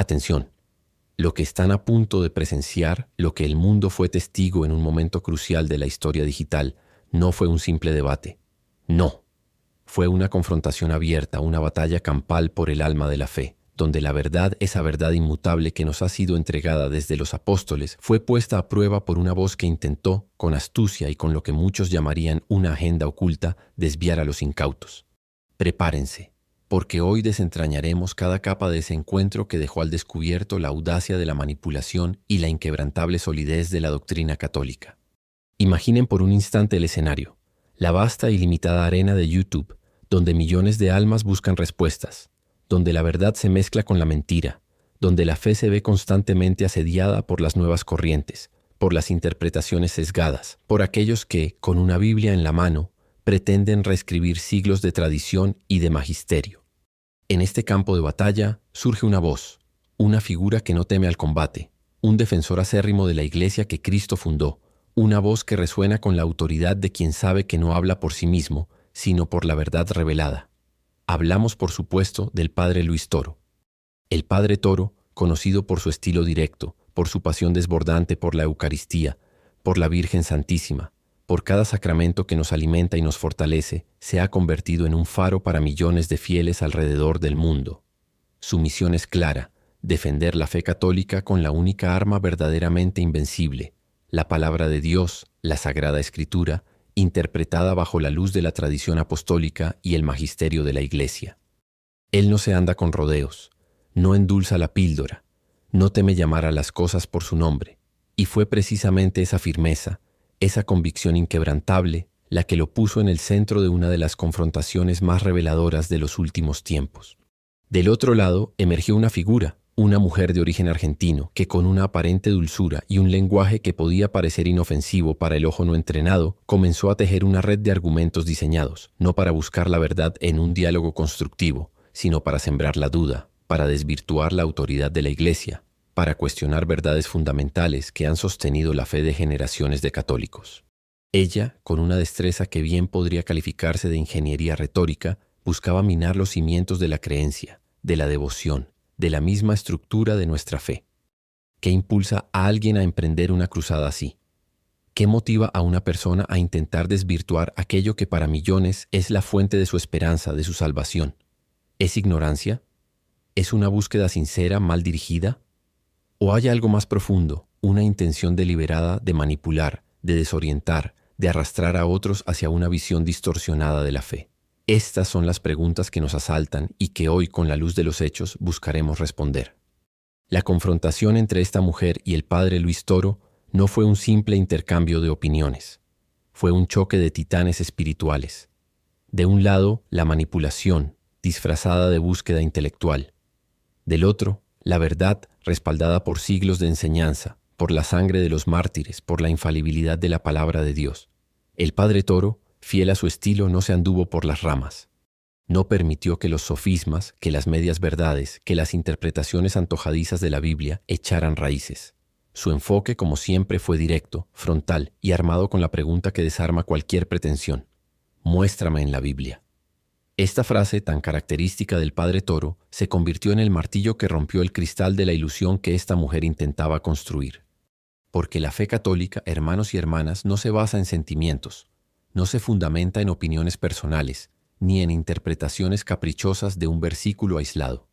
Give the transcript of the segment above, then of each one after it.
Atención, lo que están a punto de presenciar, lo que el mundo fue testigo en un momento crucial de la historia digital, no fue un simple debate. No. Fue una confrontación abierta, una batalla campal por el alma de la fe, donde la verdad, esa verdad inmutable que nos ha sido entregada desde los apóstoles, fue puesta a prueba por una voz que intentó, con astucia y con lo que muchos llamarían una agenda oculta, desviar a los incautos. Prepárense, porque hoy desentrañaremos cada capa de ese encuentro que dejó al descubierto la audacia de la manipulación y la inquebrantable solidez de la doctrina católica. Imaginen por un instante el escenario, la vasta y limitada arena de YouTube, donde millones de almas buscan respuestas, donde la verdad se mezcla con la mentira, donde la fe se ve constantemente asediada por las nuevas corrientes, por las interpretaciones sesgadas, por aquellos que, con una Biblia en la mano, pretenden reescribir siglos de tradición y de magisterio. En este campo de batalla surge una voz, una figura que no teme al combate, un defensor acérrimo de la iglesia que Cristo fundó, una voz que resuena con la autoridad de quien sabe que no habla por sí mismo, sino por la verdad revelada. Hablamos, por supuesto, del Padre Luis Toro. El Padre Toro, conocido por su estilo directo, por su pasión desbordante por la Eucaristía, por la Virgen Santísima, por cada sacramento que nos alimenta y nos fortalece, se ha convertido en un faro para millones de fieles alrededor del mundo. Su misión es clara: defender la fe católica con la única arma verdaderamente invencible, la palabra de Dios, la Sagrada Escritura, interpretada bajo la luz de la tradición apostólica y el magisterio de la Iglesia. Él no se anda con rodeos, no endulza la píldora, no teme llamar a las cosas por su nombre, y fue precisamente esa firmeza, esa convicción inquebrantable, la que lo puso en el centro de una de las confrontaciones más reveladoras de los últimos tiempos. Del otro lado emergió una figura, una mujer de origen argentino, que con una aparente dulzura y un lenguaje que podía parecer inofensivo para el ojo no entrenado, comenzó a tejer una red de argumentos diseñados, no para buscar la verdad en un diálogo constructivo, sino para sembrar la duda, para desvirtuar la autoridad de la Iglesia, para cuestionar verdades fundamentales que han sostenido la fe de generaciones de católicos. Ella, con una destreza que bien podría calificarse de ingeniería retórica, buscaba minar los cimientos de la creencia, de la devoción, de la misma estructura de nuestra fe. ¿Qué impulsa a alguien a emprender una cruzada así? ¿Qué motiva a una persona a intentar desvirtuar aquello que para millones es la fuente de su esperanza, de su salvación? ¿Es ignorancia? ¿Es una búsqueda sincera, mal dirigida? ¿O hay algo más profundo, una intención deliberada de manipular, de desorientar, de arrastrar a otros hacia una visión distorsionada de la fe? Estas son las preguntas que nos asaltan y que hoy, con la luz de los hechos, buscaremos responder. La confrontación entre esta mujer y el Padre Luis Toro no fue un simple intercambio de opiniones. Fue un choque de titanes espirituales. De un lado, la manipulación, disfrazada de búsqueda intelectual. Del otro, la verdad, respaldada por siglos de enseñanza, por la sangre de los mártires, por la infalibilidad de la palabra de Dios. El Padre Toro, fiel a su estilo, no se anduvo por las ramas. No permitió que los sofismas, que las medias verdades, que las interpretaciones antojadizas de la Biblia echaran raíces. Su enfoque, como siempre, fue directo, frontal y armado con la pregunta que desarma cualquier pretensión: muéstrame en la Biblia. Esta frase, tan característica del Padre Toro, se convirtió en el martillo que rompió el cristal de la ilusión que esta mujer intentaba construir. Porque la fe católica, hermanos y hermanas, no se basa en sentimientos, no se fundamenta en opiniones personales, ni en interpretaciones caprichosas de un versículo aislado.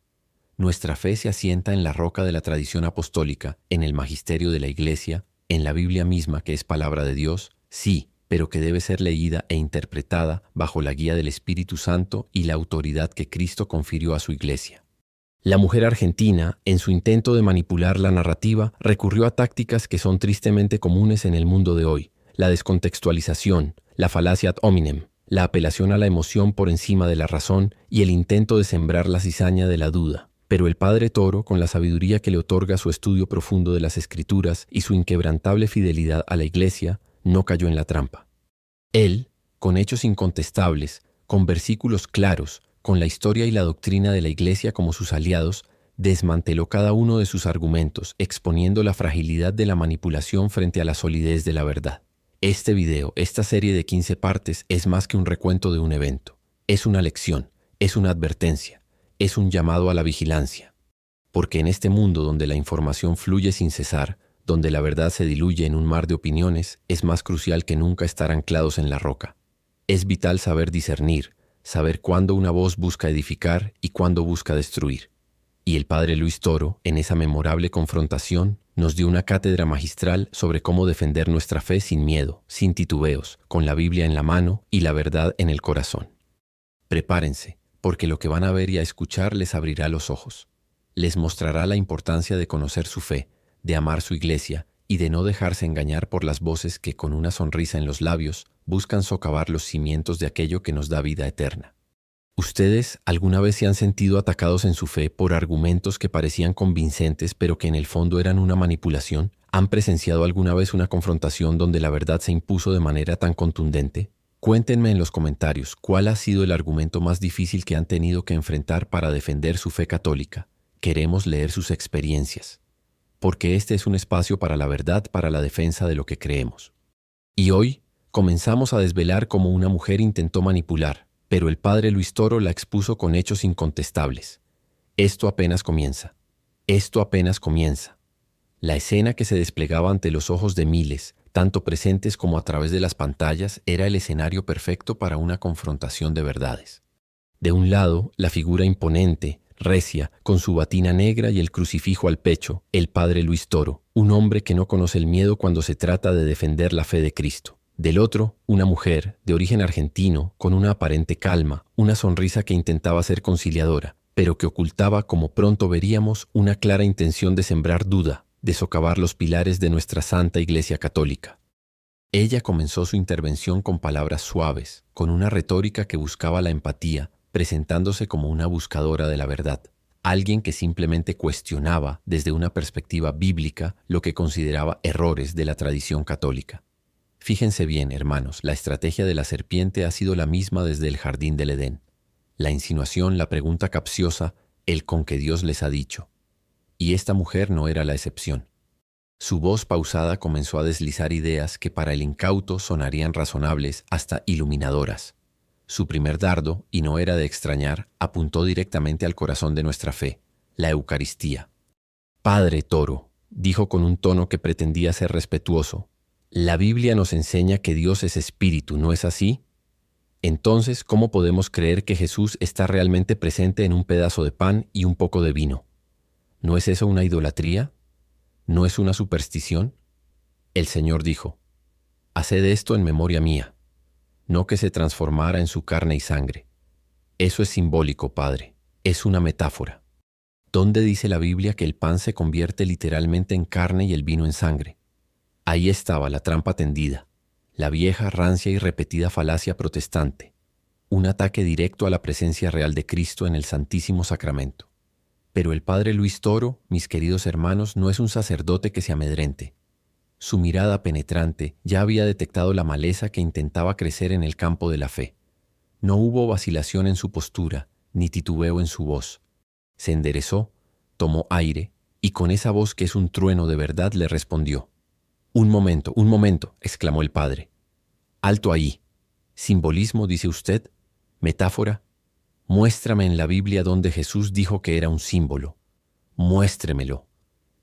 Nuestra fe se asienta en la roca de la tradición apostólica, en el magisterio de la Iglesia, en la Biblia misma, que es palabra de Dios, sí, pero que debe ser leída e interpretada bajo la guía del Espíritu Santo y la autoridad que Cristo confirió a su Iglesia. La mujer argentina, en su intento de manipular la narrativa, recurrió a tácticas que son tristemente comunes en el mundo de hoy: la descontextualización, la falacia ad hominem, la apelación a la emoción por encima de la razón y el intento de sembrar la cizaña de la duda. Pero el Padre Toro, con la sabiduría que le otorga su estudio profundo de las Escrituras y su inquebrantable fidelidad a la Iglesia, no cayó en la trampa. Él, con hechos incontestables, con versículos claros, con la historia y la doctrina de la Iglesia como sus aliados, desmanteló cada uno de sus argumentos, exponiendo la fragilidad de la manipulación frente a la solidez de la verdad. Este video, esta serie de 15 partes, es más que un recuento de un evento. Es una lección, es una advertencia, es un llamado a la vigilancia. porque en este mundo donde la información fluye sin cesar, donde la verdad se diluye en un mar de opiniones, es más crucial que nunca estar anclados en la roca. Es vital saber discernir, saber cuándo una voz busca edificar y cuándo busca destruir. Y el padre Luis Toro, en esa memorable confrontación, nos dio una cátedra magistral sobre cómo defender nuestra fe sin miedo, sin titubeos, con la Biblia en la mano y la verdad en el corazón. Prepárense, porque lo que van a ver y a escuchar les abrirá los ojos. Les mostrará la importancia de conocer su fe, de amar su iglesia y de no dejarse engañar por las voces que, con una sonrisa en los labios, buscan socavar los cimientos de aquello que nos da vida eterna. ¿Ustedes alguna vez se han sentido atacados en su fe por argumentos que parecían convincentes pero que en el fondo eran una manipulación? ¿Han presenciado alguna vez una confrontación donde la verdad se impuso de manera tan contundente? Cuéntenme en los comentarios cuál ha sido el argumento más difícil que han tenido que enfrentar para defender su fe católica. Queremos leer sus experiencias, porque este es un espacio para la verdad, para la defensa de lo que creemos. Y hoy comenzamos a desvelar cómo una mujer intentó manipular, pero el padre Luis Toro la expuso con hechos incontestables. Esto apenas comienza. Esto apenas comienza. La escena que se desplegaba ante los ojos de miles, tanto presentes como a través de las pantallas, era el escenario perfecto para una confrontación de verdades. De un lado, la figura imponente, recia, con su batina negra y el crucifijo al pecho, el padre Luis Toro, un hombre que no conoce el miedo cuando se trata de defender la fe de Cristo. Del otro, una mujer, de origen argentino, con una aparente calma, una sonrisa que intentaba ser conciliadora, pero que ocultaba, como pronto veríamos, una clara intención de sembrar duda, de socavar los pilares de nuestra Santa Iglesia Católica. Ella comenzó su intervención con palabras suaves, con una retórica que buscaba la empatía, presentándose como una buscadora de la verdad, alguien que simplemente cuestionaba desde una perspectiva bíblica lo que consideraba errores de la tradición católica. Fíjense bien, hermanos, la estrategia de la serpiente ha sido la misma desde el jardín del Edén. La insinuación, la pregunta capciosa, el con que Dios les ha dicho. Y esta mujer no era la excepción. Su voz pausada comenzó a deslizar ideas que para el incauto sonarían razonables hasta iluminadoras. Su primer dardo, y no era de extrañar, apuntó directamente al corazón de nuestra fe, la Eucaristía. Padre Toro, dijo con un tono que pretendía ser respetuoso, la Biblia nos enseña que Dios es espíritu, ¿no es así? Entonces, ¿cómo podemos creer que Jesús está realmente presente en un pedazo de pan y un poco de vino? ¿No es eso una idolatría? ¿No es una superstición? El Señor dijo, haced esto en memoria mía, no que se transformara en su carne y sangre. Eso es simbólico, Padre, es una metáfora. ¿Dónde dice la Biblia que el pan se convierte literalmente en carne y el vino en sangre? Ahí estaba la trampa tendida, la vieja, rancia y repetida falacia protestante, un ataque directo a la presencia real de Cristo en el Santísimo Sacramento. Pero el padre Luis Toro, mis queridos hermanos, no es un sacerdote que se amedrente. Su mirada penetrante ya había detectado la maleza que intentaba crecer en el campo de la fe. No hubo vacilación en su postura, ni titubeo en su voz. Se enderezó, tomó aire, y con esa voz que es un trueno de verdad le respondió. Un momento, exclamó el padre. Alto ahí. ¿Simbolismo, dice usted? ¿Metáfora? Muéstrame en la Biblia donde Jesús dijo que era un símbolo. Muéstremelo.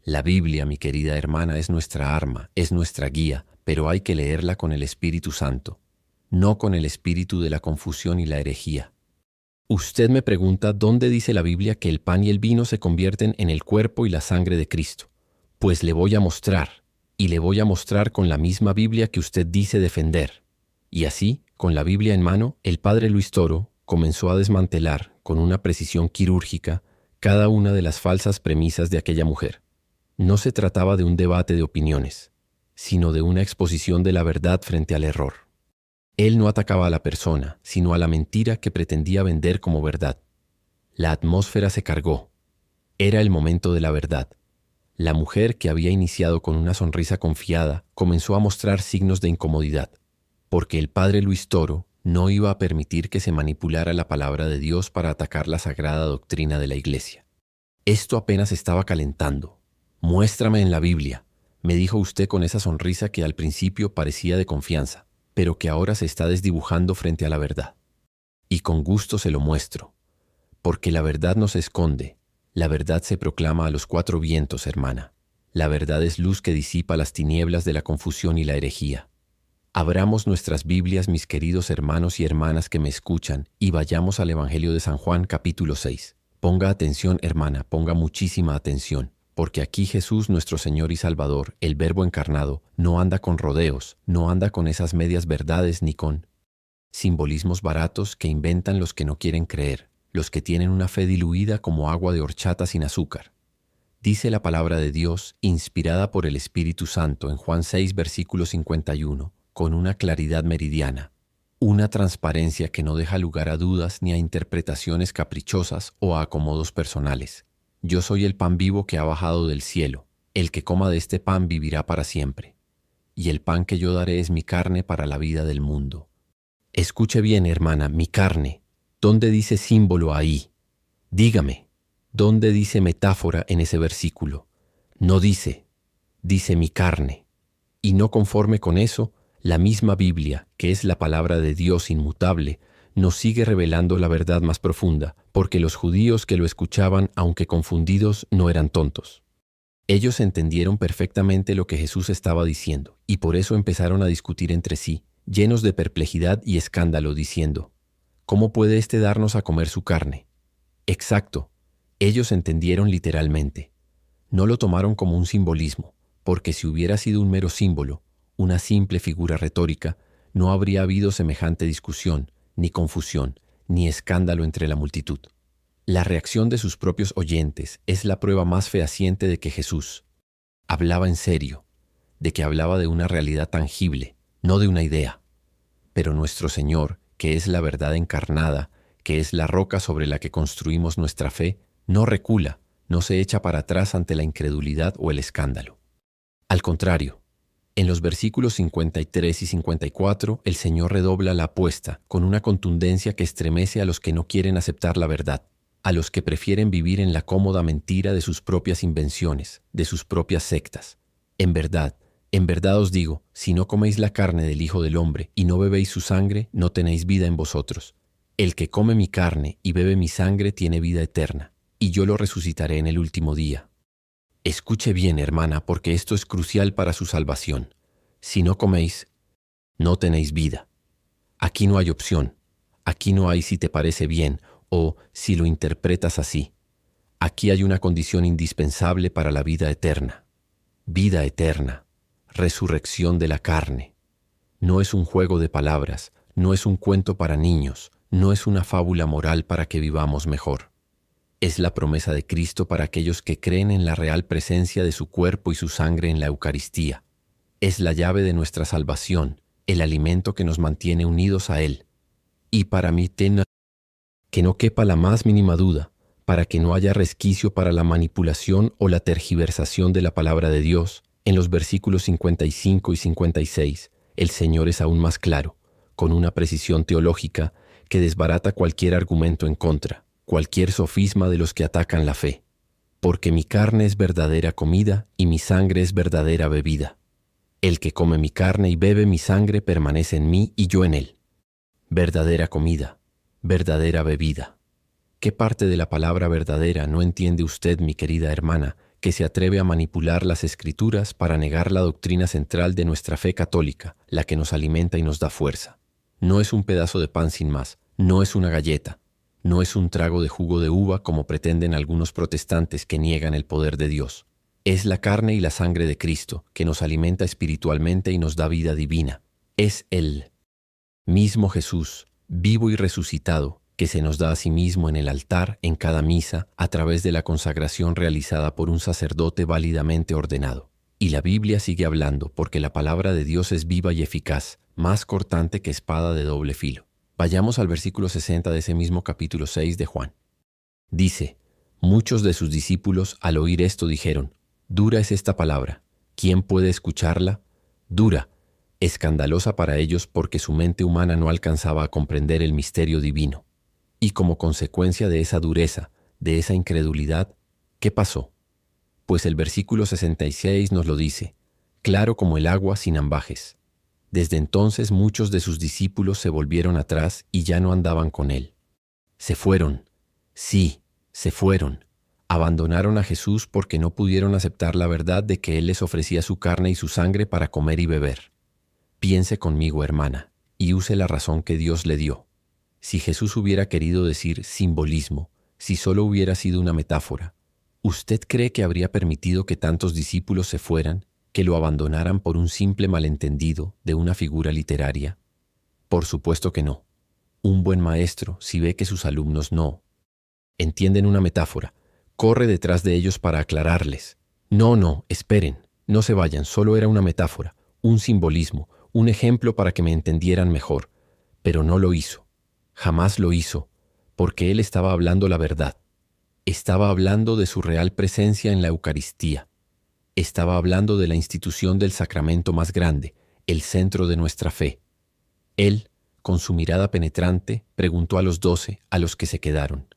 La Biblia, mi querida hermana, es nuestra arma, es nuestra guía, pero hay que leerla con el Espíritu Santo, no con el espíritu de la confusión y la herejía. Usted me pregunta dónde dice la Biblia que el pan y el vino se convierten en el cuerpo y la sangre de Cristo. Pues le voy a mostrar, y le voy a mostrar con la misma Biblia que usted dice defender. Y así, con la Biblia en mano, el padre Luis Toro comenzó a desmantelar, con una precisión quirúrgica, cada una de las falsas premisas de aquella mujer. No se trataba de un debate de opiniones, sino de una exposición de la verdad frente al error. Él no atacaba a la persona, sino a la mentira que pretendía vender como verdad. La atmósfera se cargó. Era el momento de la verdad. La mujer, que había iniciado con una sonrisa confiada, comenzó a mostrar signos de incomodidad, porque el padre Luis Toro no iba a permitir que se manipulara la palabra de Dios para atacar la sagrada doctrina de la Iglesia. Esto apenas estaba calentando. Muéstrame en la Biblia, me dijo usted con esa sonrisa que al principio parecía de confianza, pero que ahora se está desdibujando frente a la verdad. Y con gusto se lo muestro, porque la verdad no se esconde, La verdad se proclama a los cuatro vientos, hermana. La verdad es luz que disipa las tinieblas de la confusión y la herejía. Abramos nuestras Biblias, mis queridos hermanos y hermanas que me escuchan, y vayamos al Evangelio de San Juan, capítulo 6. Ponga atención, hermana, ponga muchísima atención, porque aquí Jesús, nuestro Señor y Salvador, el Verbo encarnado, no anda con rodeos, no anda con esas medias verdades ni con simbolismos baratos que inventan los que no quieren creer, los que tienen una fe diluida como agua de horchata sin azúcar. Dice la palabra de Dios, inspirada por el Espíritu Santo en Juan 6, versículo 51, con una claridad meridiana, una transparencia que no deja lugar a dudas ni a interpretaciones caprichosas o a acomodos personales. Yo soy el pan vivo que ha bajado del cielo. El que coma de este pan vivirá para siempre. Y el pan que yo daré es mi carne para la vida del mundo. Escuche bien, hermana, mi carne. ¿Dónde dice símbolo ahí? Dígame, ¿dónde dice metáfora en ese versículo? No dice, dice mi carne. Y no conforme con eso, la misma Biblia, que es la palabra de Dios inmutable, nos sigue revelando la verdad más profunda, porque los judíos que lo escuchaban, aunque confundidos, no eran tontos. Ellos entendieron perfectamente lo que Jesús estaba diciendo, y por eso empezaron a discutir entre sí, llenos de perplejidad y escándalo, diciendo, ¿cómo puede éste darnos a comer su carne? Exacto, ellos entendieron literalmente. No lo tomaron como un simbolismo, porque si hubiera sido un mero símbolo, una simple figura retórica, no habría habido semejante discusión, ni confusión, ni escándalo entre la multitud. La reacción de sus propios oyentes es la prueba más fehaciente de que Jesús hablaba en serio, de que hablaba de una realidad tangible, no de una idea. Pero nuestro Señor, que es la verdad encarnada, que es la roca sobre la que construimos nuestra fe, no recula, no se echa para atrás ante la incredulidad o el escándalo. Al contrario, en los versículos 53 y 54, el Señor redobla la apuesta con una contundencia que estremece a los que no quieren aceptar la verdad, a los que prefieren vivir en la cómoda mentira de sus propias invenciones, de sus propias sectas. En verdad os digo, si no coméis la carne del Hijo del Hombre y no bebéis su sangre, no tenéis vida en vosotros. El que come mi carne y bebe mi sangre tiene vida eterna, y yo lo resucitaré en el último día. Escuche bien, hermana, porque esto es crucial para su salvación. Si no coméis, no tenéis vida. Aquí no hay opción. Aquí no hay si te parece bien o si lo interpretas así. Aquí hay una condición indispensable para la vida eterna. Vida eterna, resurrección de la carne. No es un juego de palabras, no es un cuento para niños, no es una fábula moral para que vivamos mejor. Es la promesa de Cristo para aquellos que creen en la real presencia de su cuerpo y su sangre en la Eucaristía. Es la llave de nuestra salvación, el alimento que nos mantiene unidos a Él. Y para mí, que no quepa la más mínima duda, para que no haya resquicio para la manipulación o la tergiversación de la palabra de Dios, en los versículos 55 y 56, el Señor es aún más claro, con una precisión teológica que desbarata cualquier argumento en contra, cualquier sofisma de los que atacan la fe. Porque mi carne es verdadera comida y mi sangre es verdadera bebida. El que come mi carne y bebe mi sangre permanece en mí y yo en él. Verdadera comida, verdadera bebida. ¿Qué parte de la palabra verdadera no entiende usted, mi querida hermana, que se atreve a manipular las Escrituras para negar la doctrina central de nuestra fe católica, la que nos alimenta y nos da fuerza? No es un pedazo de pan sin más, no es una galleta, no es un trago de jugo de uva como pretenden algunos protestantes que niegan el poder de Dios. Es la carne y la sangre de Cristo que nos alimenta espiritualmente y nos da vida divina. Es el mismo Jesús, vivo y resucitado, que se nos da a sí mismo en el altar, en cada misa, a través de la consagración realizada por un sacerdote válidamente ordenado. Y la Biblia sigue hablando porque la palabra de Dios es viva y eficaz, más cortante que espada de doble filo. Vayamos al versículo 60 de ese mismo capítulo 6 de Juan. Dice, muchos de sus discípulos al oír esto dijeron, dura es esta palabra, ¿quién puede escucharla? Dura, escandalosa para ellos porque su mente humana no alcanzaba a comprender el misterio divino. Y como consecuencia de esa dureza, de esa incredulidad, ¿qué pasó? Pues el versículo 66 nos lo dice, claro como el agua sin ambajes. Desde entonces muchos de sus discípulos se volvieron atrás y ya no andaban con él. Se fueron, sí, se fueron, Abandonaron a Jesús porque no pudieron aceptar la verdad de que Él les ofrecía su carne y su sangre para comer y beber. Piense conmigo, hermana, y use la razón que Dios le dio. Si Jesús hubiera querido decir simbolismo, si solo hubiera sido una metáfora, ¿usted cree que habría permitido que tantos discípulos se fueran, que lo abandonaran por un simple malentendido de una figura literaria? Por supuesto que no. Un buen maestro, si ve que sus alumnos no entienden una metáfora, corre detrás de ellos para aclararles. No, esperen, no se vayan, solo era una metáfora, un simbolismo, un ejemplo para que me entendieran mejor. Pero no lo hizo, jamás lo hizo, porque él estaba hablando la verdad. Estaba hablando de su real presencia en la Eucaristía. Estaba hablando de la institución del sacramento más grande, el centro de nuestra fe. Él, con su mirada penetrante, preguntó a los 12, a los que se quedaron: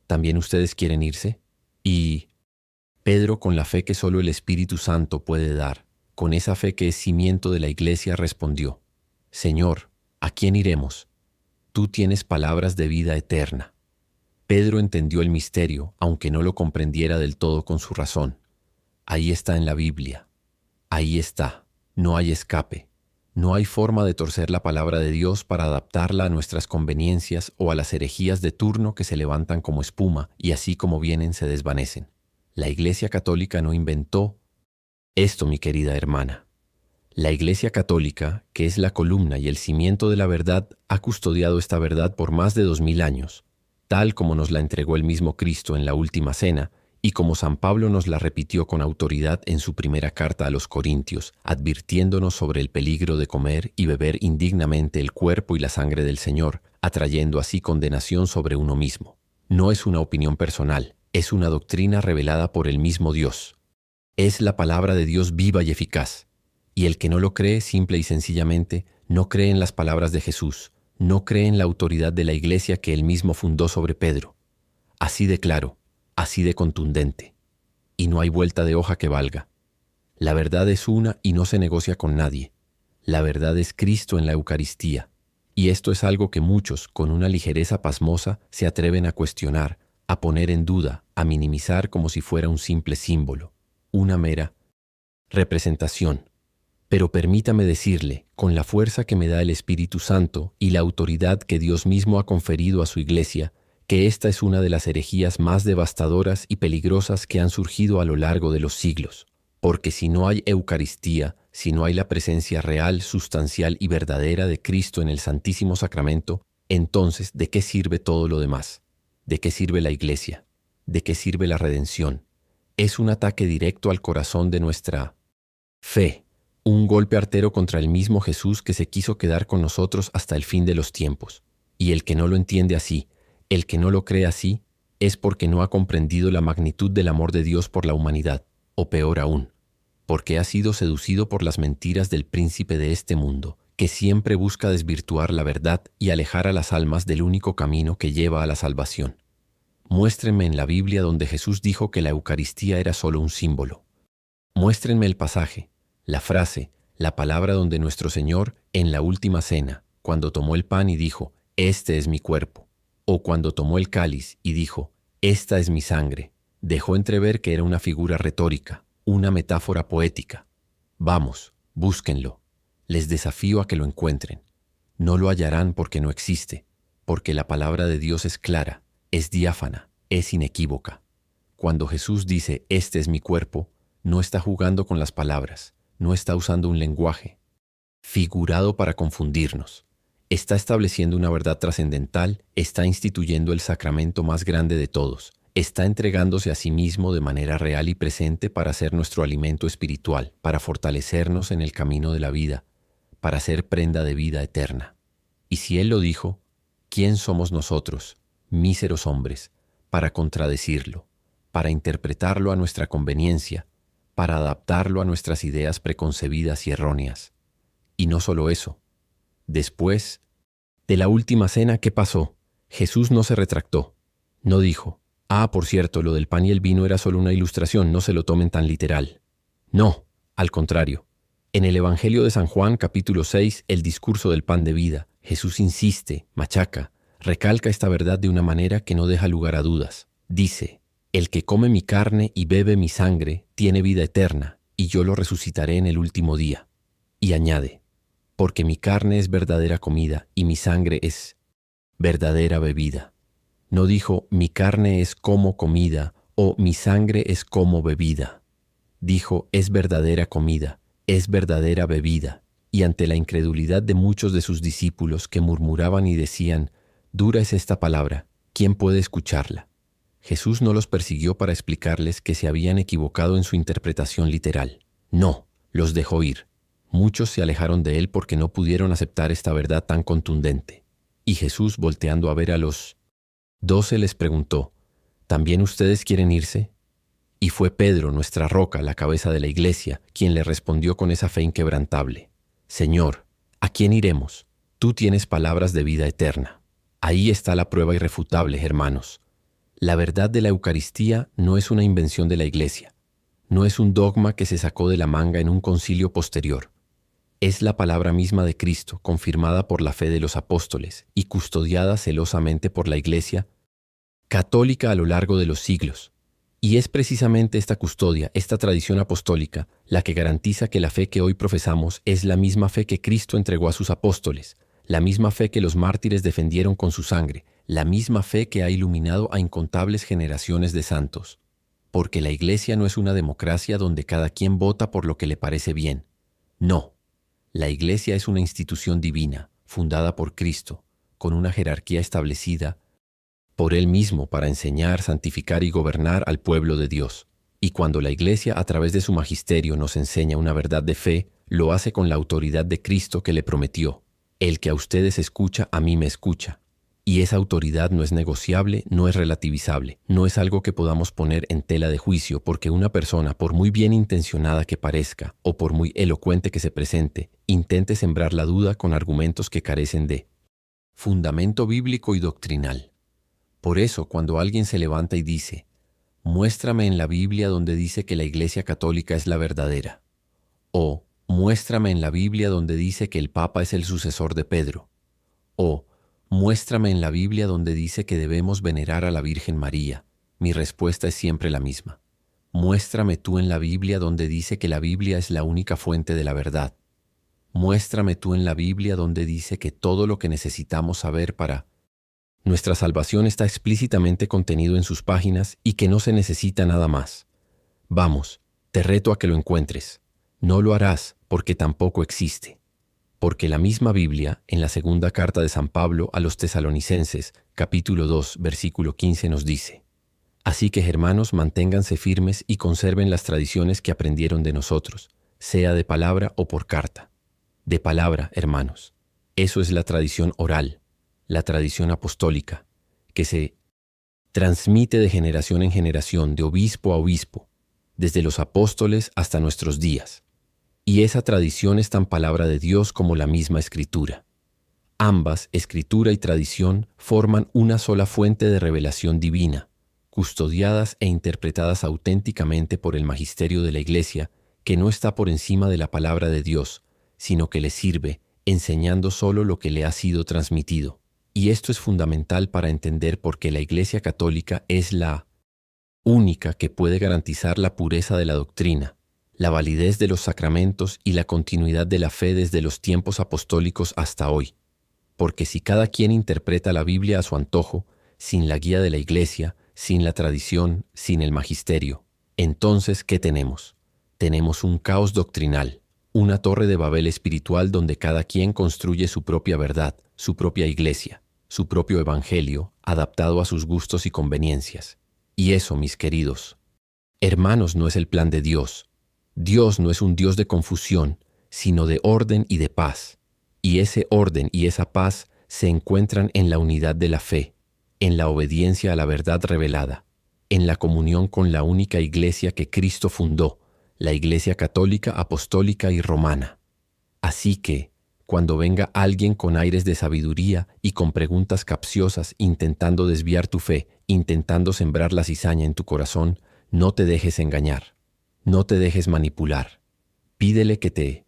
¿también ustedes quieren irse? Y Pedro, con la fe que solo el Espíritu Santo puede dar, con esa fe que es cimiento de la Iglesia, respondió: Señor, ¿a quién iremos? Tú tienes palabras de vida eterna. Pedro entendió el misterio, aunque no lo comprendiera del todo con su razón. Ahí está en la Biblia. Ahí está. No hay escape. No hay forma de torcer la palabra de Dios para adaptarla a nuestras conveniencias o a las herejías de turno que se levantan como espuma y así como vienen se desvanecen. La Iglesia Católica no inventó esto, mi querida hermana. La Iglesia Católica, que es la columna y el cimiento de la verdad, ha custodiado esta verdad por más de 2000 años, tal como nos la entregó el mismo Cristo en la Última Cena, y como San Pablo nos la repitió con autoridad en su primera carta a los Corintios, advirtiéndonos sobre el peligro de comer y beber indignamente el cuerpo y la sangre del Señor, atrayendo así condenación sobre uno mismo. No es una opinión personal, es una doctrina revelada por el mismo Dios. Es la palabra de Dios viva y eficaz. Y el que no lo cree, simple y sencillamente, no cree en las palabras de Jesús, no cree en la autoridad de la Iglesia que él mismo fundó sobre Pedro. Así de claro, así de contundente. Y no hay vuelta de hoja que valga. La verdad es una y no se negocia con nadie. La verdad es Cristo en la Eucaristía. Y esto es algo que muchos, con una ligereza pasmosa, se atreven a cuestionar, a poner en duda, a minimizar como si fuera un simple símbolo, una mera representación. Pero permítame decirle, con la fuerza que me da el Espíritu Santo y la autoridad que Dios mismo ha conferido a su Iglesia, que esta es una de las herejías más devastadoras y peligrosas que han surgido a lo largo de los siglos. Porque si no hay Eucaristía, si no hay la presencia real, sustancial y verdadera de Cristo en el Santísimo Sacramento, entonces, ¿de qué sirve todo lo demás? ¿De qué sirve la Iglesia? ¿De qué sirve la redención? Es un ataque directo al corazón de nuestra fe. Un golpe artero contra el mismo Jesús que se quiso quedar con nosotros hasta el fin de los tiempos. Y el que no lo entiende así, el que no lo cree así, es porque no ha comprendido la magnitud del amor de Dios por la humanidad, o peor aún, porque ha sido seducido por las mentiras del príncipe de este mundo, que siempre busca desvirtuar la verdad y alejar a las almas del único camino que lleva a la salvación. Muéstrenme en la Biblia donde Jesús dijo que la Eucaristía era solo un símbolo. Muéstrenme el pasaje, la frase, la palabra donde nuestro Señor, en la Última Cena, cuando tomó el pan y dijo: «Este es mi cuerpo», o cuando tomó el cáliz y dijo: «Esta es mi sangre», dejó entrever que era una figura retórica, una metáfora poética. Vamos, búsquenlo. Les desafío a que lo encuentren. No lo hallarán porque no existe, porque la palabra de Dios es clara, es diáfana, es inequívoca. Cuando Jesús dice: «Este es mi cuerpo», no está jugando con las palabras, no está usando un lenguaje figurado para confundirnos. Está estableciendo una verdad trascendental, está instituyendo el sacramento más grande de todos, está entregándose a sí mismo de manera real y presente para ser nuestro alimento espiritual, para fortalecernos en el camino de la vida, para ser prenda de vida eterna. Y si Él lo dijo, ¿quién somos nosotros, míseros hombres, para contradecirlo, para interpretarlo a nuestra conveniencia, para adaptarlo a nuestras ideas preconcebidas y erróneas? Y no solo eso. Después de la Última Cena, ¿qué pasó? Jesús no se retractó. No dijo: «Ah, por cierto, lo del pan y el vino era solo una ilustración, no se lo tomen tan literal». No, al contrario. En el Evangelio de San Juan, capítulo 6, el discurso del pan de vida, Jesús insiste, machaca, recalca esta verdad de una manera que no deja lugar a dudas. Dice: El que come mi carne y bebe mi sangre tiene vida eterna, y yo lo resucitaré en el último día. Y añade, porque mi carne es verdadera comida y mi sangre es verdadera bebida. No dijo, mi carne es como comida o mi sangre es como bebida. Dijo, es verdadera comida, es verdadera bebida. Y ante la incredulidad de muchos de sus discípulos que murmuraban y decían, dura es esta palabra, ¿quién puede escucharla? Jesús no los persiguió para explicarles que se habían equivocado en su interpretación literal. No, los dejó ir. Muchos se alejaron de él porque no pudieron aceptar esta verdad tan contundente. Y Jesús, volteando a ver a los 12, les preguntó, ¿también ustedes quieren irse? Y fue Pedro, nuestra roca, la cabeza de la iglesia, quien le respondió con esa fe inquebrantable. Señor, ¿a quién iremos? Tú tienes palabras de vida eterna. Ahí está la prueba irrefutable, hermanos. La verdad de la Eucaristía no es una invención de la iglesia. No es un dogma que se sacó de la manga en un concilio posterior. Es la palabra misma de Cristo, confirmada por la fe de los apóstoles y custodiada celosamente por la Iglesia católica a lo largo de los siglos. Y es precisamente esta custodia, esta tradición apostólica, la que garantiza que la fe que hoy profesamos es la misma fe que Cristo entregó a sus apóstoles, la misma fe que los mártires defendieron con su sangre, la misma fe que ha iluminado a incontables generaciones de santos. Porque la Iglesia no es una democracia donde cada quien vota por lo que le parece bien. No. La Iglesia es una institución divina, fundada por Cristo, con una jerarquía establecida por Él mismo para enseñar, santificar y gobernar al pueblo de Dios. Y cuando la Iglesia, a través de su magisterio, nos enseña una verdad de fe, lo hace con la autoridad de Cristo que le prometió. El que a ustedes escucha, a mí me escucha. Y esa autoridad no es negociable, no es relativizable, no es algo que podamos poner en tela de juicio porque una persona, por muy bien intencionada que parezca o por muy elocuente que se presente, intente sembrar la duda con argumentos que carecen de fundamento bíblico y doctrinal. Por eso, cuando alguien se levanta y dice, muéstrame en la Biblia donde dice que la Iglesia Católica es la verdadera, o muéstrame en la Biblia donde dice que el Papa es el sucesor de Pedro, o muéstrame en la Biblia donde dice que debemos venerar a la Virgen María. Mi respuesta es siempre la misma. Muéstrame tú en la Biblia donde dice que la Biblia es la única fuente de la verdad. Muéstrame tú en la Biblia donde dice que todo lo que necesitamos saber para nuestra salvación está explícitamente contenido en sus páginas y que no se necesita nada más. Vamos, te reto a que lo encuentres. No lo harás porque tampoco existe. Porque la misma Biblia, en la segunda carta de San Pablo a los Tesalonicenses, capítulo 2, versículo 15, nos dice: Así que, hermanos, manténganse firmes y conserven las tradiciones que aprendieron de nosotros, sea de palabra o por carta. De palabra, hermanos. Eso es la tradición oral, la tradición apostólica, que se transmite de generación en generación, de obispo a obispo, desde los apóstoles hasta nuestros días. Y esa tradición es tan palabra de Dios como la misma Escritura. Ambas, Escritura y tradición, forman una sola fuente de revelación divina, custodiadas e interpretadas auténticamente por el magisterio de la Iglesia, que no está por encima de la palabra de Dios, sino que le sirve, enseñando solo lo que le ha sido transmitido. Y esto es fundamental para entender por qué la Iglesia Católica es la única que puede garantizar la pureza de la doctrina, la validez de los sacramentos y la continuidad de la fe desde los tiempos apostólicos hasta hoy. Porque si cada quien interpreta la Biblia a su antojo, sin la guía de la Iglesia, sin la tradición, sin el magisterio, entonces, ¿qué tenemos? Tenemos un caos doctrinal, una torre de Babel espiritual donde cada quien construye su propia verdad, su propia Iglesia, su propio evangelio, adaptado a sus gustos y conveniencias. Y eso, mis queridos hermanos, no es el plan de Dios. Dios no es un Dios de confusión, sino de orden y de paz. Y ese orden y esa paz se encuentran en la unidad de la fe, en la obediencia a la verdad revelada, en la comunión con la única Iglesia que Cristo fundó, la Iglesia Católica, Apostólica y Romana. Así que, cuando venga alguien con aires de sabiduría y con preguntas capciosas intentando desviar tu fe, intentando sembrar la cizaña en tu corazón, no te dejes engañar. No te dejes manipular. Pídele que te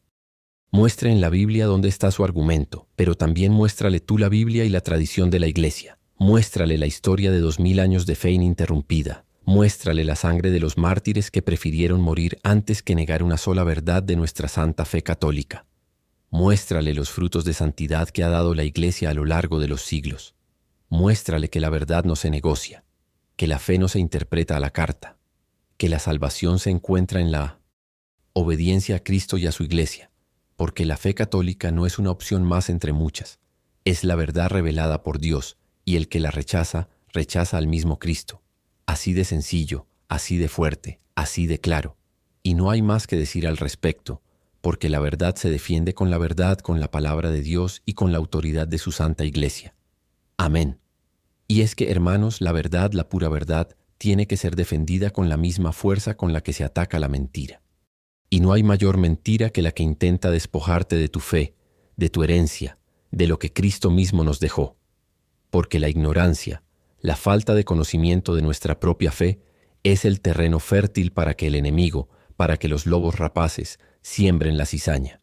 muestre en la Biblia dónde está su argumento, pero también muéstrale tú la Biblia y la tradición de la Iglesia. Muéstrale la historia de 2000 años de fe ininterrumpida. Muéstrale la sangre de los mártires que prefirieron morir antes que negar una sola verdad de nuestra santa fe católica. Muéstrale los frutos de santidad que ha dado la Iglesia a lo largo de los siglos. Muéstrale que la verdad no se negocia, que la fe no se interpreta a la carta, que la salvación se encuentra en la obediencia a Cristo y a su Iglesia, porque la fe católica no es una opción más entre muchas, es la verdad revelada por Dios, y el que la rechaza, rechaza al mismo Cristo. Así de sencillo, así de fuerte, así de claro. Y no hay más que decir al respecto, porque la verdad se defiende con la verdad, con la palabra de Dios y con la autoridad de su Santa Iglesia. Amén. Y es que, hermanos, la verdad, la pura verdad, tiene que ser defendida con la misma fuerza con la que se ataca la mentira. Y no hay mayor mentira que la que intenta despojarte de tu fe, de tu herencia, de lo que Cristo mismo nos dejó. Porque la ignorancia, la falta de conocimiento de nuestra propia fe, es el terreno fértil para que el enemigo, para que los lobos rapaces, siembren la cizaña.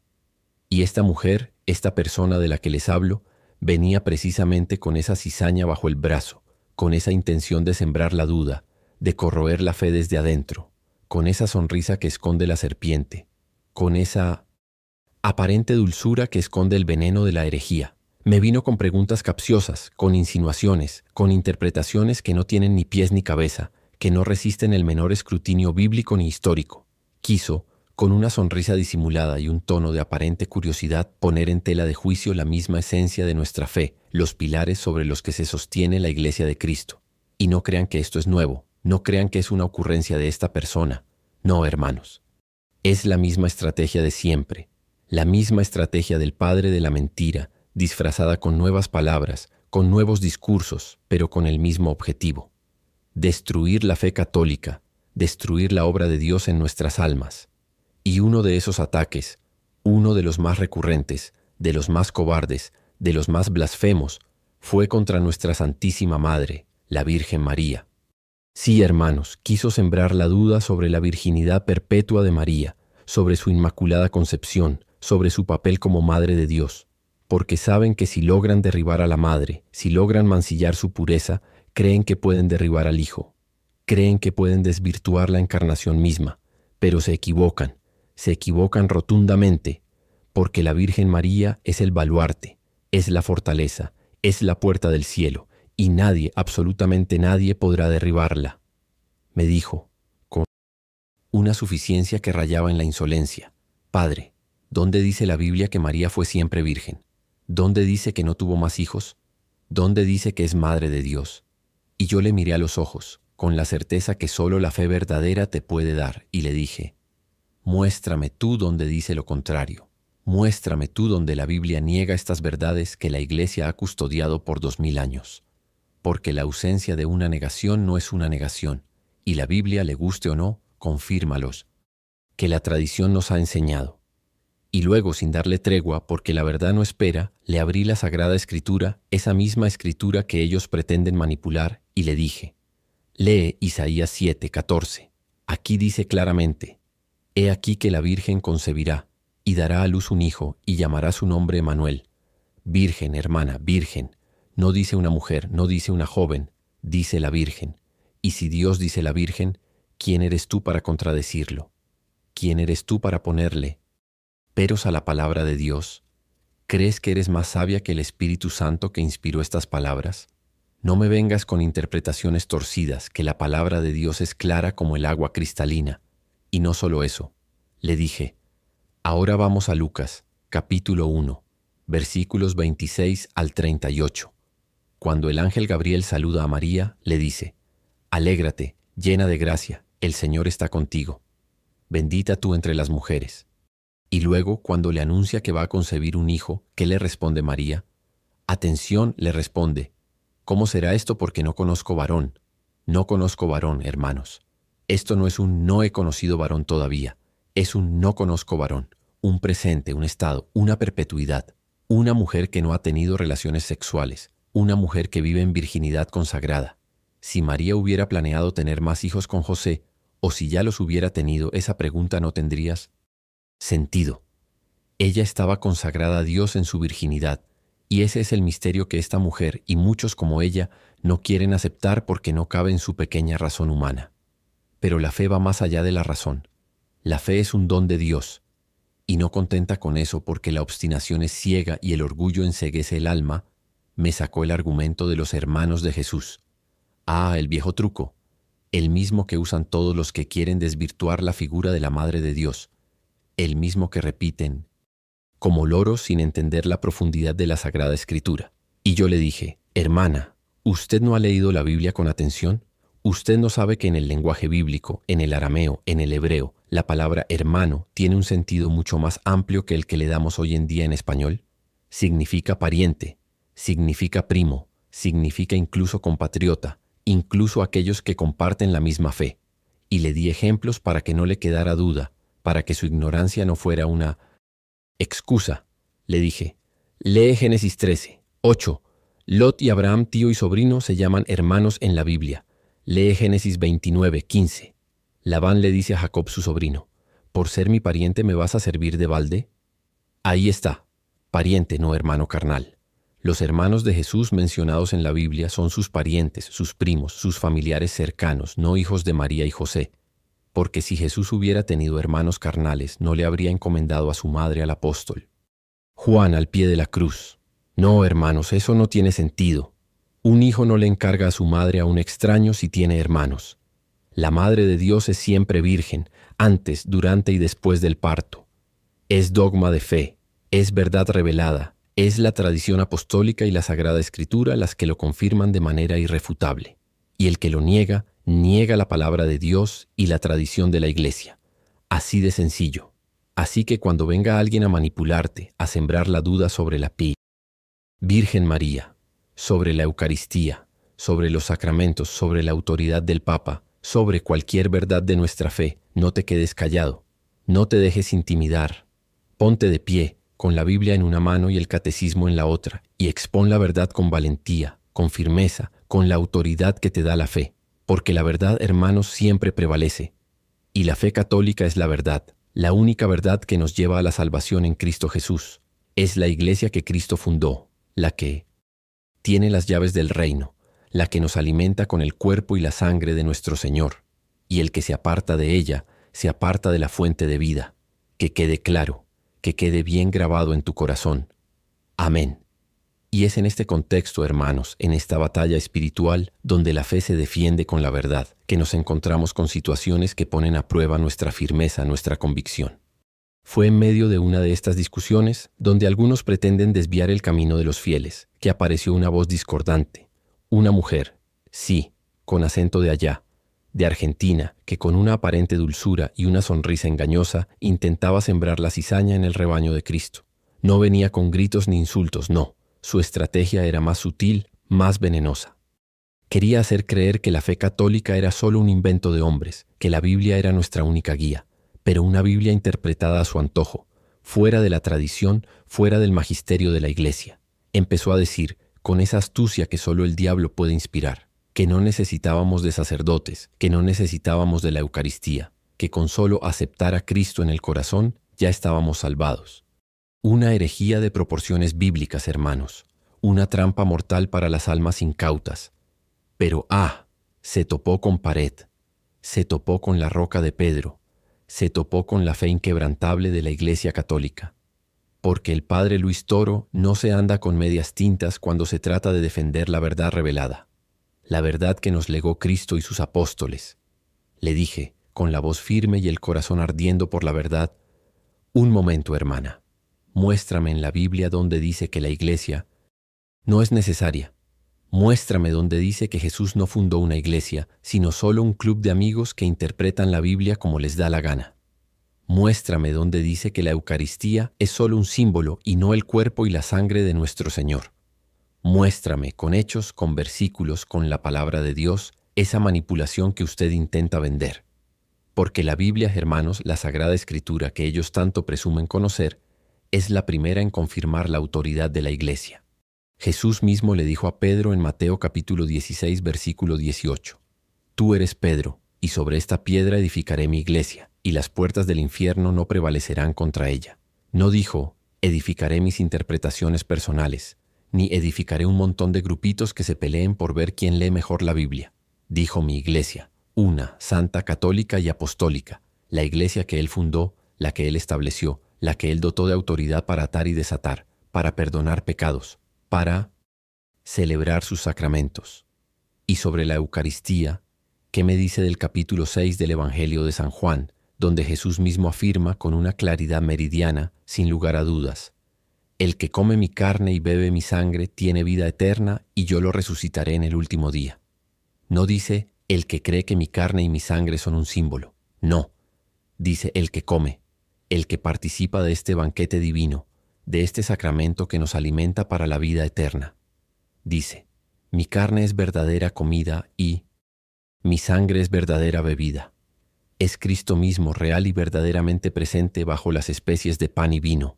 Y esta mujer, esta persona de la que les hablo, venía precisamente con esa cizaña bajo el brazo, con esa intención de sembrar la duda, de corroer la fe desde adentro, con esa sonrisa que esconde la serpiente, con esa aparente dulzura que esconde el veneno de la herejía. Me vino con preguntas capciosas, con insinuaciones, con interpretaciones que no tienen ni pies ni cabeza, que no resisten el menor escrutinio bíblico ni histórico. Quiso, con una sonrisa disimulada y un tono de aparente curiosidad, poner en tela de juicio la misma esencia de nuestra fe, los pilares sobre los que se sostiene la Iglesia de Cristo. Y no crean que esto es nuevo, no crean que es una ocurrencia de esta persona. No, hermanos. Es la misma estrategia de siempre, la misma estrategia del padre de la mentira, disfrazada con nuevas palabras, con nuevos discursos, pero con el mismo objetivo: destruir la fe católica, destruir la obra de Dios en nuestras almas. Y uno de esos ataques, uno de los más recurrentes, de los más cobardes, de los más blasfemos, fue contra nuestra Santísima Madre, la Virgen María. Sí, hermanos, quiso sembrar la duda sobre la virginidad perpetua de María, sobre su inmaculada concepción, sobre su papel como Madre de Dios, porque saben que si logran derribar a la Madre, si logran mancillar su pureza, creen que pueden derribar al Hijo, creen que pueden desvirtuar la encarnación misma, pero se equivocan rotundamente, porque la Virgen María es el baluarte, es la fortaleza, es la puerta del cielo, y nadie, absolutamente nadie, podrá derribarla. Me dijo, con una suficiencia que rayaba en la insolencia: Padre, ¿dónde dice la Biblia que María fue siempre virgen? ¿Dónde dice que no tuvo más hijos? ¿Dónde dice que es Madre de Dios? Y yo le miré a los ojos, con la certeza que solo la fe verdadera te puede dar, y le dije: muéstrame tú donde dice lo contrario. Muéstrame tú donde la Biblia niega estas verdades que la Iglesia ha custodiado por 2000 años. Porque la ausencia de una negación no es una negación, y la Biblia, le guste o no, confírmalos, que la tradición nos ha enseñado. Y luego, sin darle tregua, porque la verdad no espera, le abrí la Sagrada Escritura, esa misma Escritura que ellos pretenden manipular, y le dije: lee Isaías 7:14. Aquí dice claramente: he aquí que la Virgen concebirá, y dará a luz un hijo, y llamará su nombre Emmanuel. Virgen, hermana, virgen. No dice una mujer, no dice una joven, dice la Virgen. Y si Dios dice la Virgen, ¿quién eres tú para contradecirlo? ¿Quién eres tú para ponerle peros a la palabra de Dios? ¿Crees que eres más sabia que el Espíritu Santo que inspiró estas palabras? No me vengas con interpretaciones torcidas, que la palabra de Dios es clara como el agua cristalina. Y no solo eso. Le dije: ahora vamos a Lucas, capítulo 1, versículos 26 al 38. Cuando el ángel Gabriel saluda a María, le dice: alégrate, llena de gracia, el Señor está contigo. Bendita tú entre las mujeres. Y luego, cuando le anuncia que va a concebir un hijo, ¿qué le responde María? Atención, le responde: ¿cómo será esto porque no conozco varón? No conozco varón, hermanos. Esto no es un no he conocido varón todavía, es un no conozco varón, un presente, un estado, una perpetuidad, una mujer que no ha tenido relaciones sexuales, una mujer que vive en virginidad consagrada. Si María hubiera planeado tener más hijos con José, o si ya los hubiera tenido, esa pregunta no tendría sentido. Ella estaba consagrada a Dios en su virginidad, Y ese es el misterio que esta mujer y muchos como ella no quieren aceptar porque no cabe en su pequeña razón humana. Pero la fe va más allá de la razón. La fe es un don de Dios. Y no contenta con eso porque la obstinación es ciega y el orgullo enceguece el alma, me sacó el argumento de los hermanos de Jesús. Ah, el viejo truco, el mismo que usan todos los que quieren desvirtuar la figura de la Madre de Dios, el mismo que repiten, como loros sin entender la profundidad de la Sagrada Escritura. Y yo le dije, hermana, ¿usted no ha leído la Biblia con atención? ¿Usted no sabe que en el lenguaje bíblico, en el arameo, en el hebreo, la palabra hermano tiene un sentido mucho más amplio que el que le damos hoy en día en español? Significa pariente, significa primo, significa incluso compatriota, incluso aquellos que comparten la misma fe. Y le di ejemplos para que no le quedara duda, para que su ignorancia no fuera una excusa. Le dije, lee Génesis 13, 8. Lot y Abraham, tío y sobrino, se llaman hermanos en la Biblia. Lee Génesis 29, 15. Labán le dice a Jacob su sobrino, ¿por ser mi pariente me vas a servir de balde? Ahí está, pariente, no hermano carnal. Los hermanos de Jesús mencionados en la Biblia son sus parientes, sus primos, sus familiares cercanos, no hijos de María y José. Porque si Jesús hubiera tenido hermanos carnales, no le habría encomendado a su madre al apóstol. Juan al pie de la cruz. No, hermanos, eso no tiene sentido. Un hijo no le encarga a su madre a un extraño si tiene hermanos. La Madre de Dios es siempre virgen, antes, durante y después del parto. Es dogma de fe, es verdad revelada, es la tradición apostólica y la Sagrada Escritura las que lo confirman de manera irrefutable. Y el que lo niega, niega la palabra de Dios y la tradición de la Iglesia. Así de sencillo. Así que cuando venga alguien a manipularte, a sembrar la duda sobre la Virgen María, sobre la Eucaristía, sobre los sacramentos, sobre la autoridad del Papa, sobre cualquier verdad de nuestra fe, no te quedes callado, no te dejes intimidar. Ponte de pie, con la Biblia en una mano y el catecismo en la otra, y expón la verdad con valentía, con firmeza, con la autoridad que te da la fe, porque la verdad, hermanos, siempre prevalece. Y la fe católica es la verdad, la única verdad que nos lleva a la salvación en Cristo Jesús. Es la Iglesia que Cristo fundó, la que tiene las llaves del reino, la que nos alimenta con el cuerpo y la sangre de nuestro Señor, y el que se aparta de ella, se aparta de la fuente de vida. Que quede claro, que quede bien grabado en tu corazón. Amén. Y es en este contexto, hermanos, en esta batalla espiritual, donde la fe se defiende con la verdad, que nos encontramos con situaciones que ponen a prueba nuestra firmeza, nuestra convicción. Fue en medio de una de estas discusiones, donde algunos pretenden desviar el camino de los fieles, que apareció una voz discordante. Una mujer, sí, con acento de allá, de Argentina, que con una aparente dulzura y una sonrisa engañosa intentaba sembrar la cizaña en el rebaño de Cristo. No venía con gritos ni insultos, no. Su estrategia era más sutil, más venenosa. Quería hacer creer que la fe católica era solo un invento de hombres, que la Biblia era nuestra única guía, pero una Biblia interpretada a su antojo, fuera de la tradición, fuera del magisterio de la Iglesia. Empezó a decir, con esa astucia que solo el diablo puede inspirar, que no necesitábamos de sacerdotes, que no necesitábamos de la Eucaristía, que con solo aceptar a Cristo en el corazón ya estábamos salvados. Una herejía de proporciones bíblicas, hermanos, una trampa mortal para las almas incautas. Pero se topó con pared, se topó con la roca de Pedro, se topó con la fe inquebrantable de la Iglesia Católica. Porque el padre Luis Toro no se anda con medias tintas cuando se trata de defender la verdad revelada, la verdad que nos legó Cristo y sus apóstoles. Le dije, con la voz firme y el corazón ardiendo por la verdad, un momento, hermana, muéstrame en la Biblia donde dice que la Iglesia no es necesaria. Muéstrame donde dice que Jesús no fundó una iglesia, sino solo un club de amigos que interpretan la Biblia como les da la gana. Muéstrame donde dice que la Eucaristía es solo un símbolo y no el cuerpo y la sangre de nuestro Señor. Muéstrame con hechos, con versículos, con la palabra de Dios, esa manipulación que usted intenta vender. Porque la Biblia, hermanos, la Sagrada Escritura que ellos tanto presumen conocer, es la primera en confirmar la autoridad de la Iglesia. Jesús mismo le dijo a Pedro en Mateo capítulo 16, versículo 18, «Tú eres Pedro, y sobre esta piedra edificaré mi iglesia, y las puertas del infierno no prevalecerán contra ella». No dijo, edificaré mis interpretaciones personales, ni edificaré un montón de grupitos que se peleen por ver quién lee mejor la Biblia. Dijo mi iglesia, una, santa, católica y apostólica, la iglesia que él fundó, la que él estableció, la que él dotó de autoridad para atar y desatar, para perdonar pecados, para celebrar sus sacramentos. Y sobre la Eucaristía, ¿qué me dice del capítulo 6 del Evangelio de San Juan, donde Jesús mismo afirma con una claridad meridiana, sin lugar a dudas: el que come mi carne y bebe mi sangre tiene vida eterna y yo lo resucitaré en el último día? No dice el que cree que mi carne y mi sangre son un símbolo. No, dice el que come, el que participa de este banquete divino, de este sacramento que nos alimenta para la vida eterna. Dice, mi carne es verdadera comida y mi sangre es verdadera bebida. Es Cristo mismo real y verdaderamente presente bajo las especies de pan y vino.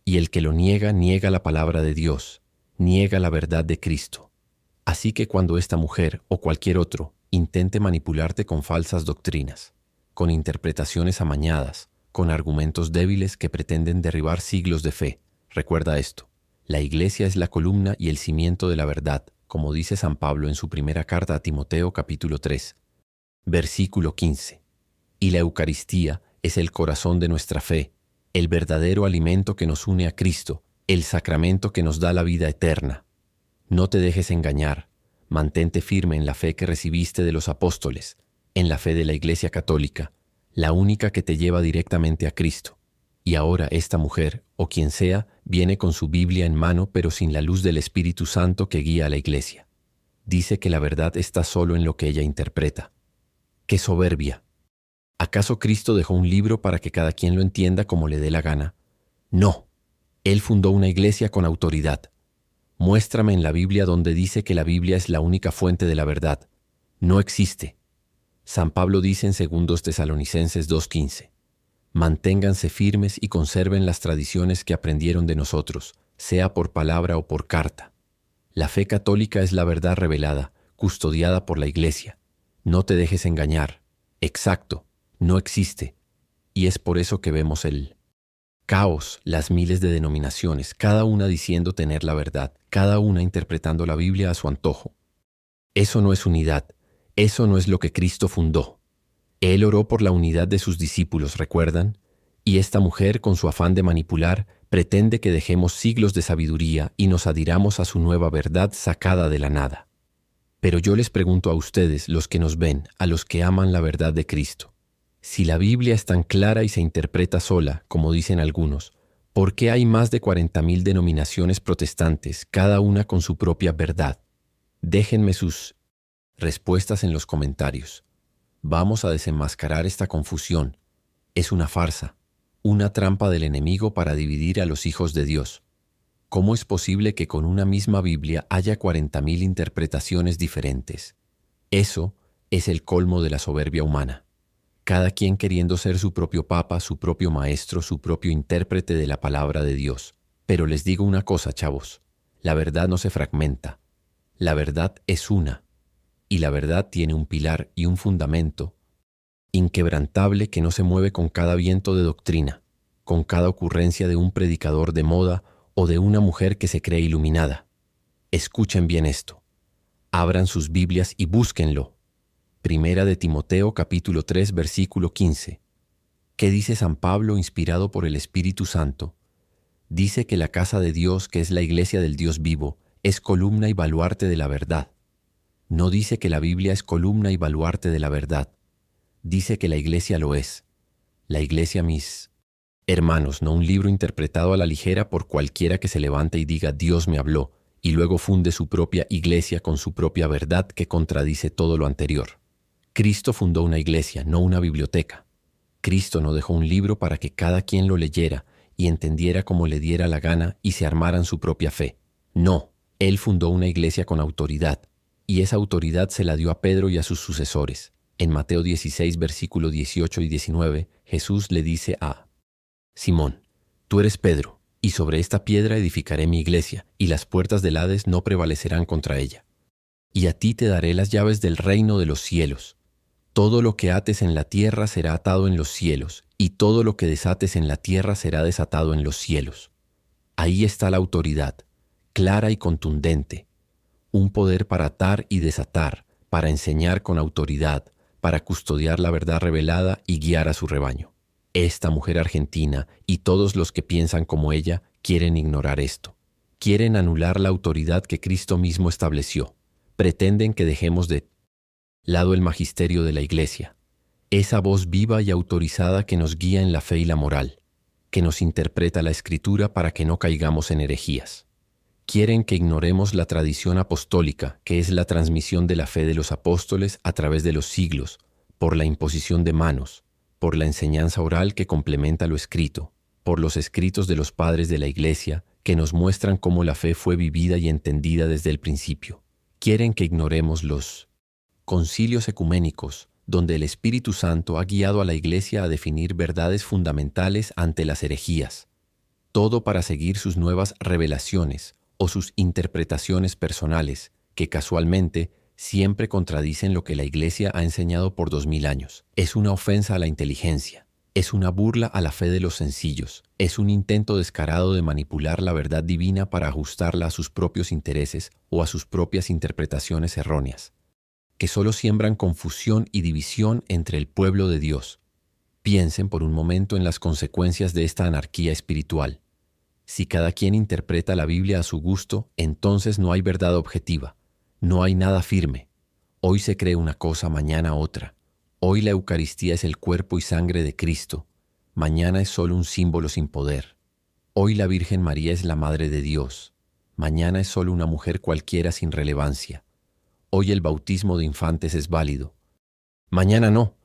Y el que lo niega, niega la palabra de Dios, niega la verdad de Cristo. Así que cuando esta mujer o cualquier otro intente manipularte con falsas doctrinas, con interpretaciones amañadas, con argumentos débiles que pretenden derribar siglos de fe, recuerda esto: la Iglesia es la columna y el cimiento de la verdad, como dice San Pablo en su primera carta a Timoteo capítulo 3, versículo 15. Y la Eucaristía es el corazón de nuestra fe, el verdadero alimento que nos une a Cristo, el sacramento que nos da la vida eterna. No te dejes engañar, mantente firme en la fe que recibiste de los apóstoles, en la fe de la Iglesia Católica, la única que te lleva directamente a Cristo. Y ahora esta mujer, o quien sea, viene con su Biblia en mano pero sin la luz del Espíritu Santo que guía a la Iglesia. Dice que la verdad está solo en lo que ella interpreta. ¡Qué soberbia! ¿Acaso Cristo dejó un libro para que cada quien lo entienda como le dé la gana? No. Él fundó una iglesia con autoridad. Muéstrame en la Biblia donde dice que la Biblia es la única fuente de la verdad. No existe. San Pablo dice en 2 Tesalonicenses 2:15, manténganse firmes y conserven las tradiciones que aprendieron de nosotros, sea por palabra o por carta. La fe católica es la verdad revelada, custodiada por la Iglesia. No te dejes engañar. Exacto. No existe, y es por eso que vemos el caos, las miles de denominaciones, cada una diciendo tener la verdad, cada una interpretando la Biblia a su antojo. Eso no es unidad, eso no es lo que Cristo fundó. Él oró por la unidad de sus discípulos, ¿recuerdan? Y esta mujer, con su afán de manipular, pretende que dejemos siglos de sabiduría y nos adhiramos a su nueva verdad sacada de la nada. Pero yo les pregunto a ustedes, los que nos ven, a los que aman la verdad de Cristo: si la Biblia es tan clara y se interpreta sola, como dicen algunos, ¿por qué hay más de 40,000 denominaciones protestantes, cada una con su propia verdad? Déjenme sus respuestas en los comentarios. Vamos a desenmascarar esta confusión. Es una farsa, una trampa del enemigo para dividir a los hijos de Dios. ¿Cómo es posible que con una misma Biblia haya 40,000 interpretaciones diferentes? Eso es el colmo de la soberbia humana. Cada quien queriendo ser su propio papa, su propio maestro, su propio intérprete de la palabra de Dios. Pero les digo una cosa, chavos, la verdad no se fragmenta. La verdad es una, y la verdad tiene un pilar y un fundamento inquebrantable que no se mueve con cada viento de doctrina, con cada ocurrencia de un predicador de moda o de una mujer que se cree iluminada. Escuchen bien esto. Abran sus Biblias y búsquenlo. Primera de Timoteo capítulo 3 versículo 15. ¿Qué dice San Pablo inspirado por el Espíritu Santo? Dice que la casa de Dios, que es la iglesia del Dios vivo, es columna y baluarte de la verdad. No dice que la Biblia es columna y baluarte de la verdad. Dice que la iglesia lo es. La iglesia, mis hermanos, no un libro interpretado a la ligera por cualquiera que se levante y diga Dios me habló, y luego funde su propia iglesia con su propia verdad que contradice todo lo anterior. Cristo fundó una iglesia, no una biblioteca. Cristo no dejó un libro para que cada quien lo leyera y entendiera como le diera la gana y se armaran su propia fe. No, Él fundó una iglesia con autoridad, y esa autoridad se la dio a Pedro y a sus sucesores. En Mateo 16, versículos 18 y 19, Jesús le dice a Simón: tú eres Pedro, y sobre esta piedra edificaré mi iglesia, y las puertas del Hades no prevalecerán contra ella. Y a ti te daré las llaves del reino de los cielos. Todo lo que ates en la tierra será atado en los cielos, y todo lo que desates en la tierra será desatado en los cielos. Ahí está la autoridad. clara y contundente, un poder para atar y desatar, para enseñar con autoridad, para custodiar la verdad revelada y guiar a su rebaño. Esta mujer argentina y todos los que piensan como ella quieren ignorar esto. Quieren anular la autoridad que Cristo mismo estableció. Pretenden que dejemos de lado el magisterio de la Iglesia, esa voz viva y autorizada que nos guía en la fe y la moral, que nos interpreta la Escritura para que no caigamos en herejías. Quieren que ignoremos la tradición apostólica, que es la transmisión de la fe de los apóstoles a través de los siglos, por la imposición de manos, por la enseñanza oral que complementa lo escrito, por los escritos de los padres de la Iglesia, que nos muestran cómo la fe fue vivida y entendida desde el principio. Quieren que ignoremos los concilios ecuménicos, donde el Espíritu Santo ha guiado a la Iglesia a definir verdades fundamentales ante las herejías, todo para seguir sus nuevas revelaciones o sus interpretaciones personales, que casualmente siempre contradicen lo que la Iglesia ha enseñado por 2000 años. Es una ofensa a la inteligencia, es una burla a la fe de los sencillos, es un intento descarado de manipular la verdad divina para ajustarla a sus propios intereses o a sus propias interpretaciones erróneas, que solo siembran confusión y división entre el pueblo de Dios. Piensen por un momento en las consecuencias de esta anarquía espiritual. Si cada quien interpreta la Biblia a su gusto, entonces no hay verdad objetiva, no hay nada firme. Hoy se cree una cosa, mañana otra. Hoy la Eucaristía es el cuerpo y sangre de Cristo, mañana es solo un símbolo sin poder. Hoy la Virgen María es la Madre de Dios, mañana es solo una mujer cualquiera sin relevancia. Hoy el bautismo de infantes es válido. Mañana no.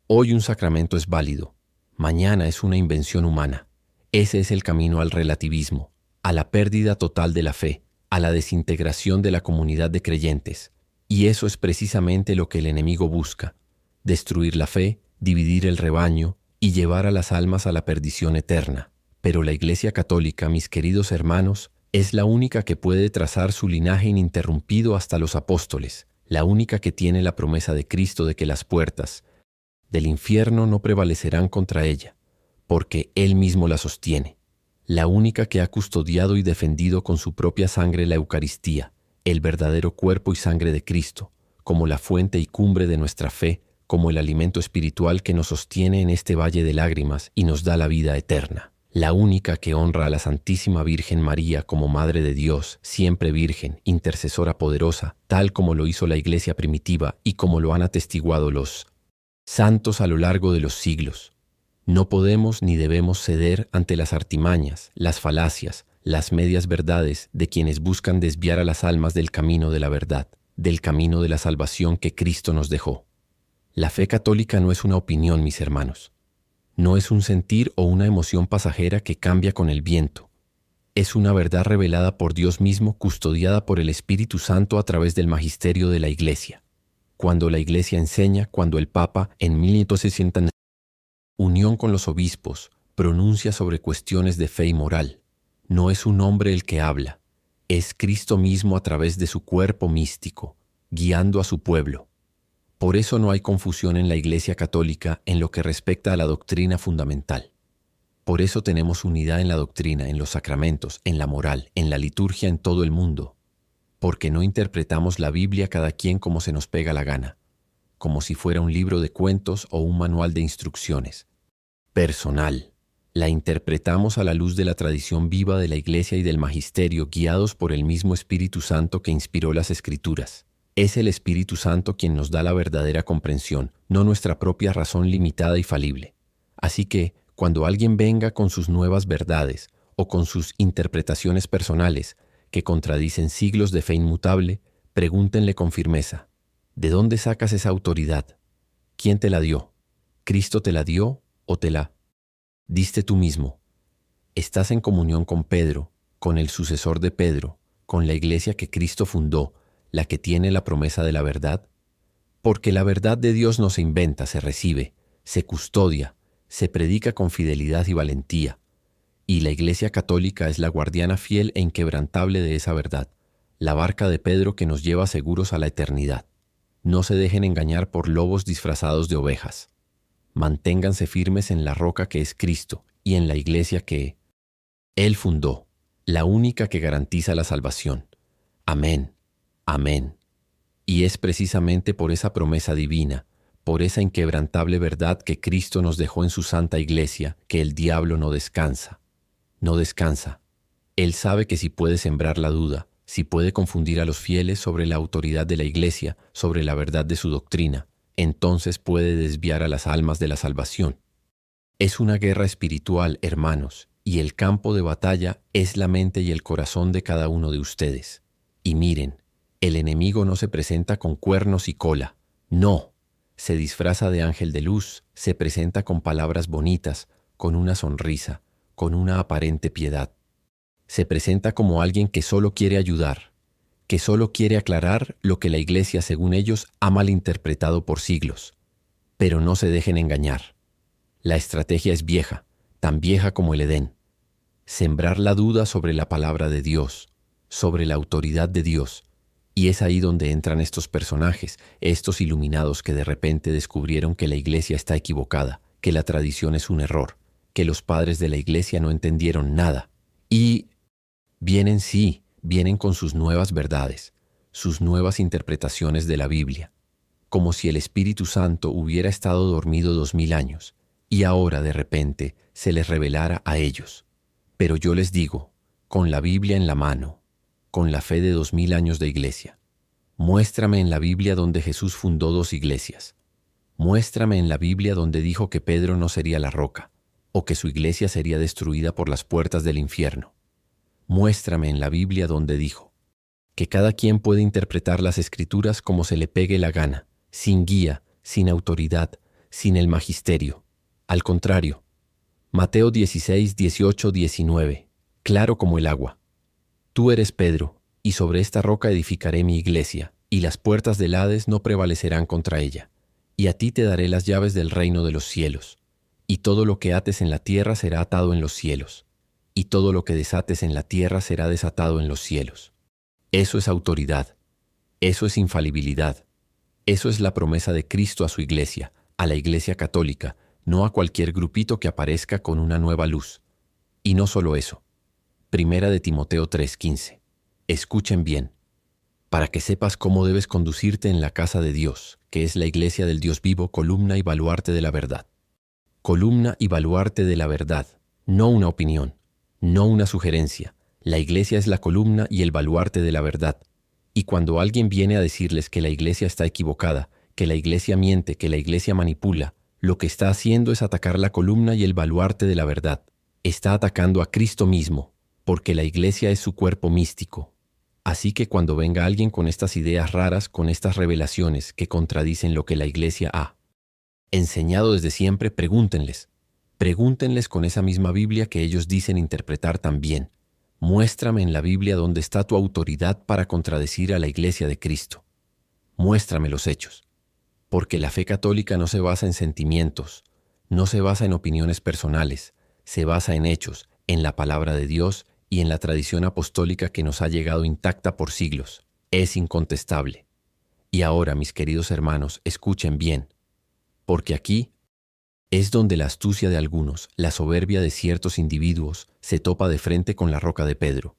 Hoy un sacramento es válido. Mañana es una invención humana. Ese es el camino al relativismo, a la pérdida total de la fe, a la desintegración de la comunidad de creyentes. Y eso es precisamente lo que el enemigo busca: destruir la fe, dividir el rebaño y llevar a las almas a la perdición eterna. Pero la Iglesia Católica, mis queridos hermanos, es la única que puede trazar su linaje ininterrumpido hasta los apóstoles, la única que tiene la promesa de Cristo de que las puertas del infierno no prevalecerán contra ella, porque Él mismo la sostiene, la única que ha custodiado y defendido con su propia sangre la Eucaristía, el verdadero cuerpo y sangre de Cristo, como la fuente y cumbre de nuestra fe, como el alimento espiritual que nos sostiene en este valle de lágrimas y nos da la vida eterna. La única que honra a la Santísima Virgen María como Madre de Dios, siempre Virgen, intercesora poderosa, tal como lo hizo la Iglesia primitiva y como lo han atestiguado los santos a lo largo de los siglos. No podemos ni debemos ceder ante las artimañas, las falacias, las medias verdades de quienes buscan desviar a las almas del camino de la verdad, del camino de la salvación que Cristo nos dejó. La fe católica no es una opinión, mis hermanos. No es un sentir o una emoción pasajera que cambia con el viento. Es una verdad revelada por Dios mismo, custodiada por el Espíritu Santo a través del magisterio de la Iglesia. Cuando la Iglesia enseña, cuando el Papa, en 1560, en unión con los obispos, pronuncia sobre cuestiones de fe y moral, no es un hombre el que habla, es Cristo mismo a través de su cuerpo místico, guiando a su pueblo. Por eso no hay confusión en la Iglesia Católica en lo que respecta a la doctrina fundamental. Por eso tenemos unidad en la doctrina, en los sacramentos, en la moral, en la liturgia en todo el mundo. Porque no interpretamos la Biblia cada quien como se nos pega la gana, como si fuera un libro de cuentos o un manual de instrucciones. Personal. La interpretamos a la luz de la tradición viva de la Iglesia y del magisterio, guiados por el mismo Espíritu Santo que inspiró las Escrituras. Es el Espíritu Santo quien nos da la verdadera comprensión, no nuestra propia razón limitada y falible. Así que, cuando alguien venga con sus nuevas verdades o con sus interpretaciones personales que contradicen siglos de fe inmutable, pregúntenle con firmeza: ¿de dónde sacas esa autoridad? ¿Quién te la dio? ¿Cristo te la dio o te la diste tú mismo? ¿Estás en comunión con Pedro, con el sucesor de Pedro, con la Iglesia que Cristo fundó, la que tiene la promesa de la verdad? Porque la verdad de Dios no se inventa, se recibe, se custodia, se predica con fidelidad y valentía. Y la Iglesia Católica es la guardiana fiel e inquebrantable de esa verdad, la barca de Pedro que nos lleva seguros a la eternidad. No se dejen engañar por lobos disfrazados de ovejas. Manténganse firmes en la roca que es Cristo y en la Iglesia que Él fundó. la única que garantiza la salvación. Amén, amén. Y es precisamente por esa promesa divina, por esa inquebrantable verdad que Cristo nos dejó en su santa iglesia, que el diablo no descansa. No descansa. Él sabe que si puede sembrar la duda, si puede confundir a los fieles sobre la autoridad de la iglesia, sobre la verdad de su doctrina, entonces puede desviar a las almas de la salvación. Es una guerra espiritual, hermanos, y el campo de batalla es la mente y el corazón de cada uno de ustedes. Y miren, el enemigo no se presenta con cuernos y cola, no, se disfraza de ángel de luz, se presenta con palabras bonitas, con una sonrisa, con una aparente piedad. Se presenta como alguien que solo quiere ayudar, que solo quiere aclarar lo que la iglesia, según ellos, ha malinterpretado por siglos. Pero no se dejen engañar. La estrategia es vieja, tan vieja como el Edén. Sembrar la duda sobre la palabra de Dios, sobre la autoridad de Dios. Y es ahí donde entran estos personajes, estos iluminados que de repente descubrieron que la iglesia está equivocada, que la tradición es un error, que los padres de la iglesia no entendieron nada. Y vienen con sus nuevas verdades, sus nuevas interpretaciones de la Biblia, como si el Espíritu Santo hubiera estado dormido 2000 años, y ahora de repente se les revelara a ellos. Pero yo les digo, con la Biblia en la mano, con la fe de 2000 años de iglesia, muéstrame en la Biblia donde Jesús fundó 2 iglesias. Muéstrame en la Biblia donde dijo que Pedro no sería la roca, o que su iglesia sería destruida por las puertas del infierno. Muéstrame en la Biblia donde dijo que cada quien puede interpretar las Escrituras como se le pegue la gana, sin guía, sin autoridad, sin el magisterio. Al contrario, Mateo 16, 18, 19, claro como el agua. Tú eres Pedro, y sobre esta roca edificaré mi iglesia, y las puertas del Hades no prevalecerán contra ella. Y a ti te daré las llaves del reino de los cielos. Y todo lo que ates en la tierra será atado en los cielos, y todo lo que desates en la tierra será desatado en los cielos. Eso es autoridad, eso es infalibilidad, eso es la promesa de Cristo a su iglesia, a la iglesia católica, no a cualquier grupito que aparezca con una nueva luz. Y no solo eso. Primera de Timoteo 3:15. Escuchen bien, para que sepas cómo debes conducirte en la casa de Dios, que es la iglesia del Dios vivo, columna y baluarte de la verdad. Columna y baluarte de la verdad, no una opinión, no una sugerencia. La iglesia es la columna y el baluarte de la verdad. Y cuando alguien viene a decirles que la iglesia está equivocada, que la iglesia miente, que la iglesia manipula, lo que está haciendo es atacar la columna y el baluarte de la verdad. Está atacando a Cristo mismo, porque la iglesia es su cuerpo místico. Así que cuando venga alguien con estas ideas raras, con estas revelaciones que contradicen lo que la iglesia ha enseñado desde siempre, pregúntenles. Pregúntenles con esa misma Biblia que ellos dicen interpretar tan bien. Muéstrame en la Biblia dónde está tu autoridad para contradecir a la iglesia de Cristo. Muéstrame los hechos. Porque la fe católica no se basa en sentimientos, no se basa en opiniones personales, se basa en hechos, en la palabra de Dios y en la tradición apostólica que nos ha llegado intacta por siglos. Es incontestable. Y ahora, mis queridos hermanos, escuchen bien, porque aquí es donde la astucia de algunos, la soberbia de ciertos individuos, se topa de frente con la roca de Pedro.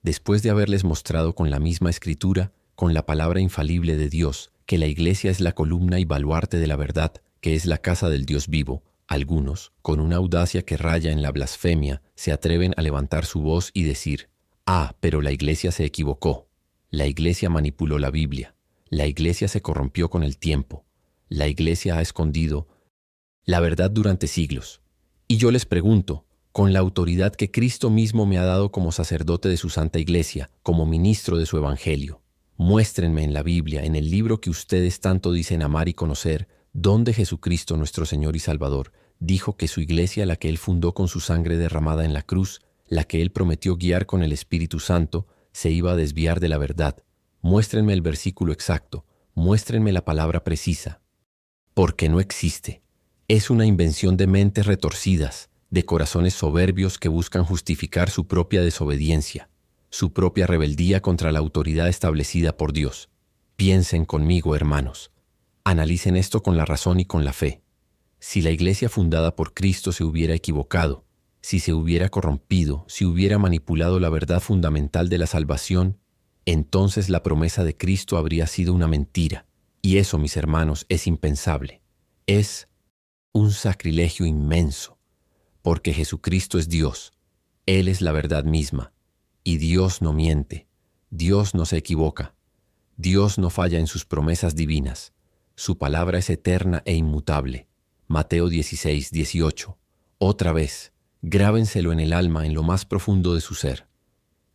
Después de haberles mostrado con la misma escritura, con la palabra infalible de Dios, que la iglesia es la columna y baluarte de la verdad, que es la casa del Dios vivo, algunos, con una audacia que raya en la blasfemia, se atreven a levantar su voz y decir: «Ah, pero la iglesia se equivocó. La iglesia manipuló la Biblia. La iglesia se corrompió con el tiempo. La iglesia ha escondido la verdad durante siglos». Y yo les pregunto, con la autoridad que Cristo mismo me ha dado como sacerdote de su santa iglesia, como ministro de su evangelio, muéstrenme en la Biblia, en el libro que ustedes tanto dicen amar y conocer, donde Jesucristo nuestro Señor y Salvador dijo que su iglesia, la que Él fundó con su sangre derramada en la cruz, la que Él prometió guiar con el Espíritu Santo, se iba a desviar de la verdad. Muéstrenme el versículo exacto, muéstrenme la palabra precisa. Porque no existe. Es una invención de mentes retorcidas, de corazones soberbios que buscan justificar su propia desobediencia, su propia rebeldía contra la autoridad establecida por Dios. Piensen conmigo, hermanos. Analicen esto con la razón y con la fe. Si la iglesia fundada por Cristo se hubiera equivocado, si se hubiera corrompido, si hubiera manipulado la verdad fundamental de la salvación, entonces la promesa de Cristo habría sido una mentira. Y eso, mis hermanos, es impensable. Es un sacrilegio inmenso, porque Jesucristo es Dios. Él es la verdad misma. Y Dios no miente. Dios no se equivoca. Dios no falla en sus promesas divinas. Su palabra es eterna e inmutable. Mateo 16, 18. Otra vez, grábenselo en el alma, en lo más profundo de su ser.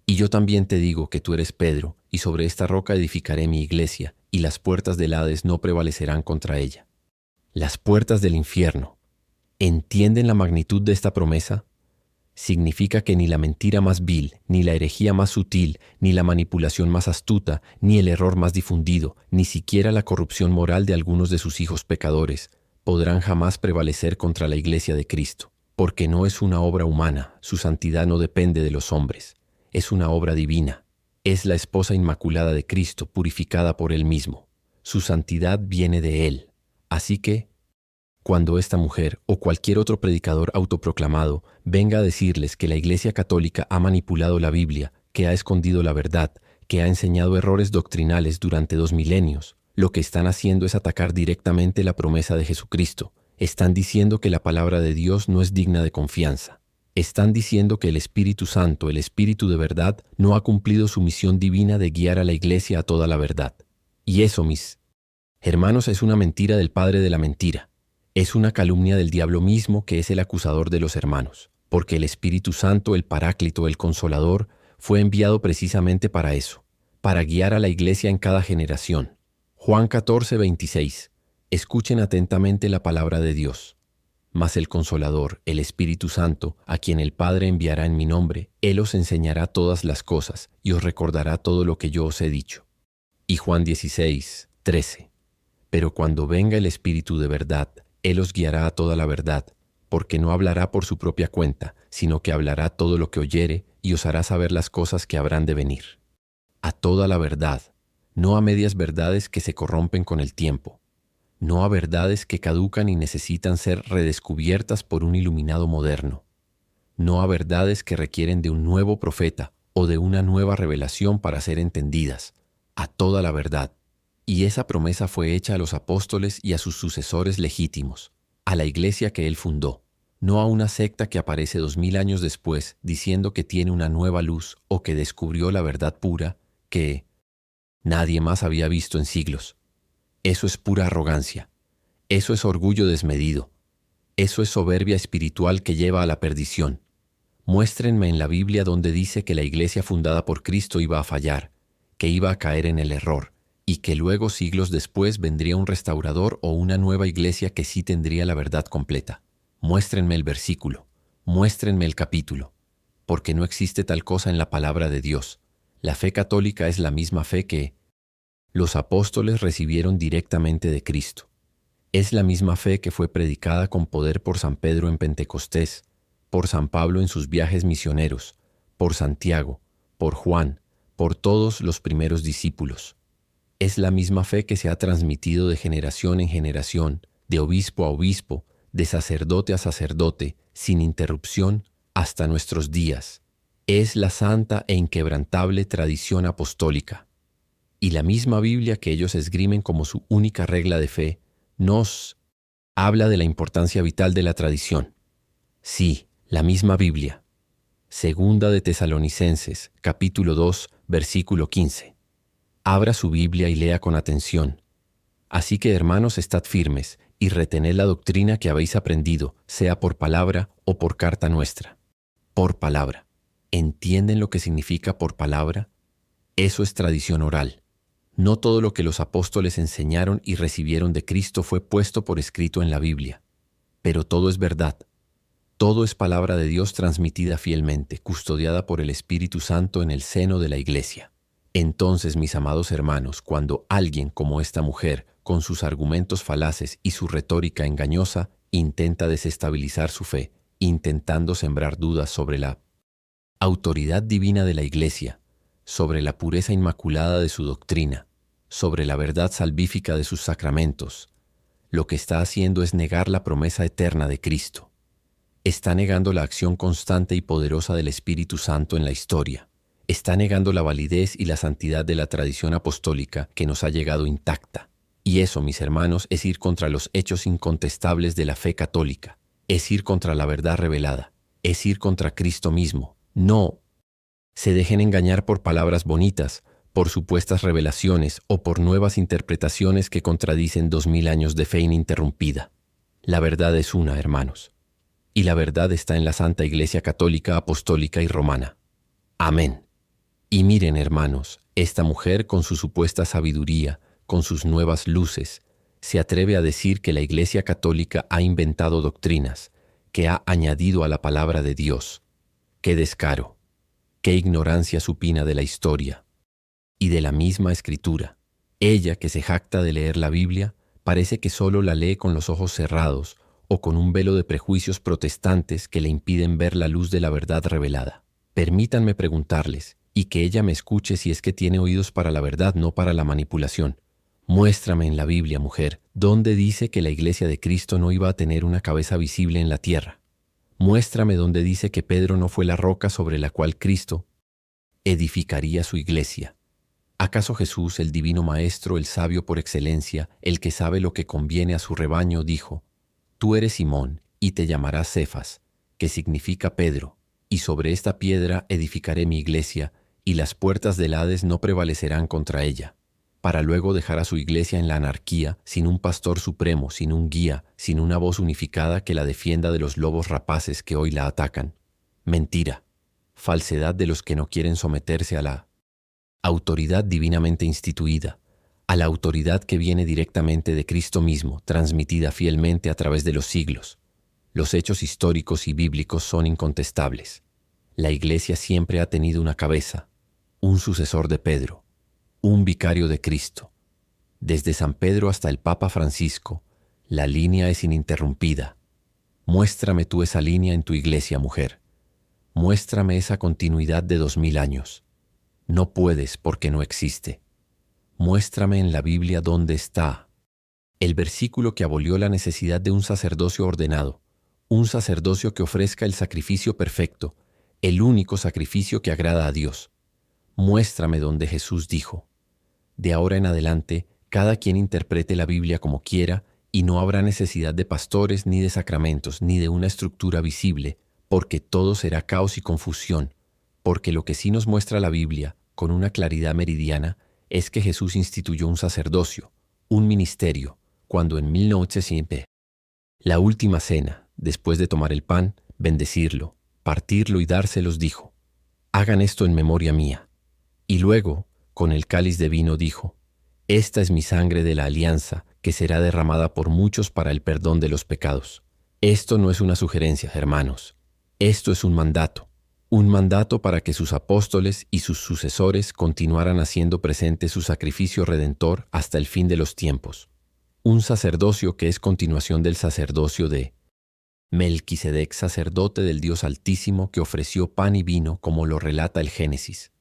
Y yo también te digo que tú eres Pedro, y sobre esta roca edificaré mi iglesia, y las puertas del Hades no prevalecerán contra ella. Las puertas del infierno. ¿Entienden la magnitud de esta promesa? Significa que ni la mentira más vil, ni la herejía más sutil, ni la manipulación más astuta, ni el error más difundido, ni siquiera la corrupción moral de algunos de sus hijos pecadores, podrán jamás prevalecer contra la iglesia de Cristo, porque no es una obra humana, su santidad no depende de los hombres, es una obra divina, es la esposa inmaculada de Cristo, purificada por Él mismo, su santidad viene de Él, así que, cuando esta mujer o cualquier otro predicador autoproclamado venga a decirles que la Iglesia Católica ha manipulado la Biblia, que ha escondido la verdad, que ha enseñado errores doctrinales durante 2 milenios, lo que están haciendo es atacar directamente la promesa de Jesucristo. Están diciendo que la palabra de Dios no es digna de confianza. Están diciendo que el Espíritu Santo, el Espíritu de verdad, no ha cumplido su misión divina de guiar a la Iglesia a toda la verdad. Y eso, mis hermanos, es una mentira del padre de la mentira. Es una calumnia del diablo mismo, que es el acusador de los hermanos, porque el Espíritu Santo, el Paráclito, el Consolador, fue enviado precisamente para eso, para guiar a la iglesia en cada generación. Juan 14, 26. Escuchen atentamente la palabra de Dios. Mas el Consolador, el Espíritu Santo, a quien el Padre enviará en mi nombre, Él os enseñará todas las cosas y os recordará todo lo que yo os he dicho. Y Juan 16, 13. Pero cuando venga el Espíritu de verdad, Él os guiará a toda la verdad, porque no hablará por su propia cuenta, sino que hablará todo lo que oyere y os hará saber las cosas que habrán de venir. A toda la verdad, no a medias verdades que se corrompen con el tiempo, no a verdades que caducan y necesitan ser redescubiertas por un iluminado moderno, no a verdades que requieren de un nuevo profeta o de una nueva revelación para ser entendidas, a toda la verdad. Y esa promesa fue hecha a los apóstoles y a sus sucesores legítimos, a la iglesia que él fundó, no a una secta que aparece 2000 años después diciendo que tiene una nueva luz o que descubrió la verdad pura que nadie más había visto en siglos. Eso es pura arrogancia, eso es orgullo desmedido, eso es soberbia espiritual que lleva a la perdición. Muéstrenme en la Biblia donde dice que la iglesia fundada por Cristo iba a fallar, que iba a caer en el error, y que luego, siglos después, vendría un restaurador o una nueva iglesia que sí tendría la verdad completa. Muéstrenme el versículo, muéstrenme el capítulo, porque no existe tal cosa en la palabra de Dios. La fe católica es la misma fe que los apóstoles recibieron directamente de Cristo. Es la misma fe que fue predicada con poder por San Pedro en Pentecostés, por San Pablo en sus viajes misioneros, por Santiago, por Juan, por todos los primeros discípulos. Es la misma fe que se ha transmitido de generación en generación, de obispo a obispo, de sacerdote a sacerdote, sin interrupción, hasta nuestros días. Es la santa e inquebrantable tradición apostólica. Y la misma Biblia que ellos esgrimen como su única regla de fe, nos habla de la importancia vital de la tradición. Sí, la misma Biblia. Segunda de Tesalonicenses, capítulo 2, versículo 15. Abra su Biblia y lea con atención. Así que, hermanos, estad firmes y retened la doctrina que habéis aprendido, sea por palabra o por carta nuestra. Por palabra. ¿Entienden lo que significa por palabra? Eso es tradición oral. No todo lo que los apóstoles enseñaron y recibieron de Cristo fue puesto por escrito en la Biblia. Pero todo es verdad. Todo es palabra de Dios transmitida fielmente, custodiada por el Espíritu Santo en el seno de la Iglesia. Entonces, mis amados hermanos, cuando alguien como esta mujer, con sus argumentos falaces y su retórica engañosa, intenta desestabilizar su fe, intentando sembrar dudas sobre la autoridad divina de la Iglesia, sobre la pureza inmaculada de su doctrina, sobre la verdad salvífica de sus sacramentos, lo que está haciendo es negar la promesa eterna de Cristo. Está negando la acción constante y poderosa del Espíritu Santo en la historia. Está negando la validez y la santidad de la tradición apostólica que nos ha llegado intacta. Y eso, mis hermanos, es ir contra los hechos incontestables de la fe católica. Es ir contra la verdad revelada. Es ir contra Cristo mismo. No se dejen engañar por palabras bonitas, por supuestas revelaciones o por nuevas interpretaciones que contradicen 2000 años de fe ininterrumpida. La verdad es una, hermanos. Y la verdad está en la Santa Iglesia Católica, Apostólica y Romana. Amén. Y miren, hermanos, esta mujer con su supuesta sabiduría, con sus nuevas luces, se atreve a decir que la Iglesia Católica ha inventado doctrinas, que ha añadido a la palabra de Dios. ¡Qué descaro! ¡Qué ignorancia supina de la historia! Y de la misma Escritura. Ella, que se jacta de leer la Biblia, parece que solo la lee con los ojos cerrados o con un velo de prejuicios protestantes que le impiden ver la luz de la verdad revelada. Permítanme preguntarles, y que ella me escuche si es que tiene oídos para la verdad, no para la manipulación. Muéstrame en la Biblia, mujer, dónde dice que la Iglesia de Cristo no iba a tener una cabeza visible en la tierra. Muéstrame dónde dice que Pedro no fue la roca sobre la cual Cristo edificaría su iglesia. ¿Acaso Jesús, el divino Maestro, el sabio por excelencia, el que sabe lo que conviene a su rebaño, dijo: Tú eres Simón, y te llamarás Cefas, que significa Pedro, y sobre esta piedra edificaré mi iglesia, y las puertas del Hades no prevalecerán contra ella, para luego dejar a su iglesia en la anarquía, sin un pastor supremo, sin un guía, sin una voz unificada que la defienda de los lobos rapaces que hoy la atacan. Mentira, falsedad de los que no quieren someterse a la autoridad divinamente instituida, a la autoridad que viene directamente de Cristo mismo, transmitida fielmente a través de los siglos. Los hechos históricos y bíblicos son incontestables. La Iglesia siempre ha tenido una cabeza, un sucesor de Pedro, un vicario de Cristo. Desde San Pedro hasta el Papa Francisco, la línea es ininterrumpida. Muéstrame tú esa línea en tu iglesia, mujer. Muéstrame esa continuidad de 2000 años. No puedes porque no existe. Muéstrame en la Biblia dónde está el versículo que abolió la necesidad de un sacerdocio ordenado, un sacerdocio que ofrezca el sacrificio perfecto, el único sacrificio que agrada a Dios. Muéstrame donde Jesús dijo: de ahora en adelante, cada quien interprete la Biblia como quiera y no habrá necesidad de pastores, ni de sacramentos, ni de una estructura visible, porque todo será caos y confusión, porque lo que sí nos muestra la Biblia, con una claridad meridiana, es que Jesús instituyó un sacerdocio, un ministerio, cuando en 1900, la última cena, después de tomar el pan, bendecirlo, partirlo y dárselos, dijo: hagan esto en memoria mía. Y luego, con el cáliz de vino, dijo: esta es mi sangre de la alianza, que será derramada por muchos para el perdón de los pecados. Esto no es una sugerencia, hermanos. Esto es un mandato para que sus apóstoles y sus sucesores continuaran haciendo presente su sacrificio redentor hasta el fin de los tiempos. Un sacerdocio que es continuación del sacerdocio de Melquisedec, sacerdote del Dios Altísimo, que ofreció pan y vino como lo relata el Génesis.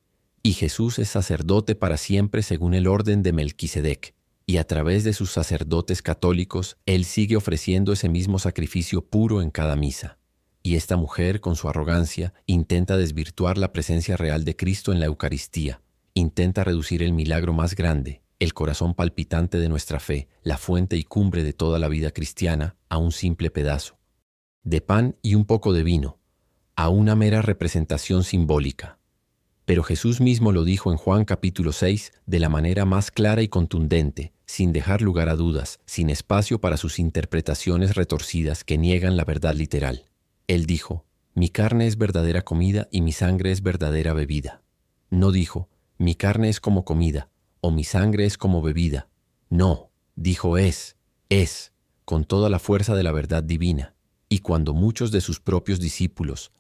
Y Jesús es sacerdote para siempre según el orden de Melquisedec, y a través de sus sacerdotes católicos, Él sigue ofreciendo ese mismo sacrificio puro en cada misa. Y esta mujer, con su arrogancia, intenta desvirtuar la presencia real de Cristo en la Eucaristía, intenta reducir el milagro más grande, el corazón palpitante de nuestra fe, la fuente y cumbre de toda la vida cristiana, a un simple pedazo de pan y un poco de vino, a una mera representación simbólica. Pero Jesús mismo lo dijo en Juan capítulo 6 de la manera más clara y contundente, sin dejar lugar a dudas, sin espacio para sus interpretaciones retorcidas que niegan la verdad literal. Él dijo: mi carne es verdadera comida y mi sangre es verdadera bebida. No dijo: mi carne es como comida o mi sangre es como bebida. No, dijo es, con toda la fuerza de la verdad divina. Y cuando muchos de sus propios discípulos,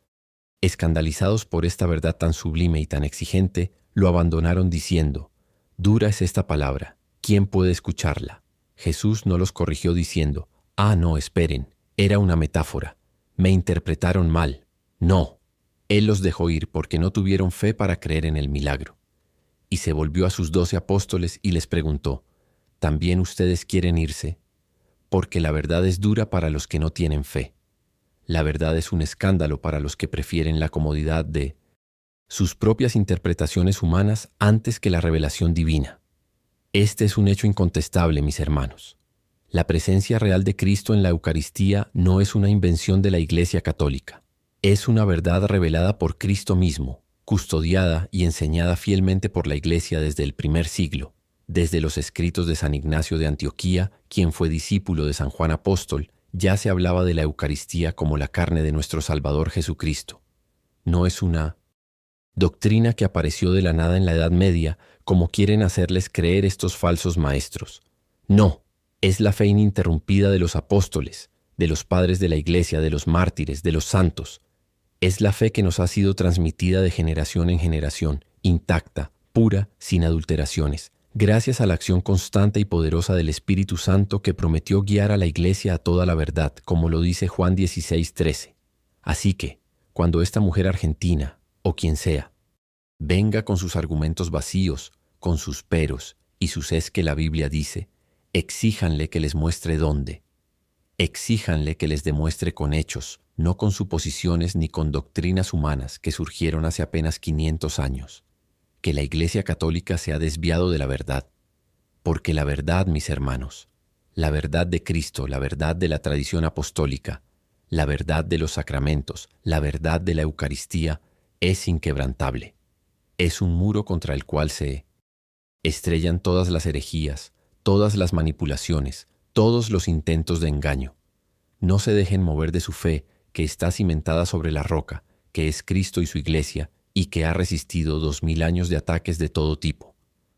escandalizados por esta verdad tan sublime y tan exigente, lo abandonaron diciendo: dura es esta palabra, ¿quién puede escucharla? Jesús no los corrigió diciendo: no, esperen, era una metáfora, me interpretaron mal. No, Él los dejó ir porque no tuvieron fe para creer en el milagro. Y se volvió a sus 12 apóstoles y les preguntó: ¿también ustedes quieren irse? Porque la verdad es dura para los que no tienen fe. La verdad es un escándalo para los que prefieren la comodidad de sus propias interpretaciones humanas antes que la revelación divina. Este es un hecho incontestable, mis hermanos. La presencia real de Cristo en la Eucaristía no es una invención de la Iglesia Católica. Es una verdad revelada por Cristo mismo, custodiada y enseñada fielmente por la Iglesia desde el primer siglo, desde los escritos de San Ignacio de Antioquía, quien fue discípulo de San Juan Apóstol. Ya se hablaba de la Eucaristía como la carne de nuestro Salvador Jesucristo. No es una doctrina que apareció de la nada en la Edad Media, como quieren hacerles creer estos falsos maestros. No, es la fe ininterrumpida de los apóstoles, de los padres de la Iglesia, de los mártires, de los santos. Es la fe que nos ha sido transmitida de generación en generación, intacta, pura, sin adulteraciones, gracias a la acción constante y poderosa del Espíritu Santo que prometió guiar a la Iglesia a toda la verdad, como lo dice Juan 16:13. Así que, cuando esta mujer argentina, o quien sea, venga con sus argumentos vacíos, con sus peros y sus es que la Biblia dice, exíjanle que les muestre dónde. Exíjanle que les demuestre con hechos, no con suposiciones ni con doctrinas humanas que surgieron hace apenas 500 años. Que la Iglesia Católica se ha desviado de la verdad. Porque la verdad, mis hermanos, la verdad de Cristo, la verdad de la tradición apostólica, la verdad de los sacramentos, la verdad de la Eucaristía, es inquebrantable. Es un muro contra el cual se estrellan todas las herejías, todas las manipulaciones, todos los intentos de engaño. No se dejen mover de su fe, que está cimentada sobre la roca, que es Cristo y su Iglesia, y que ha resistido 2000 años de ataques de todo tipo.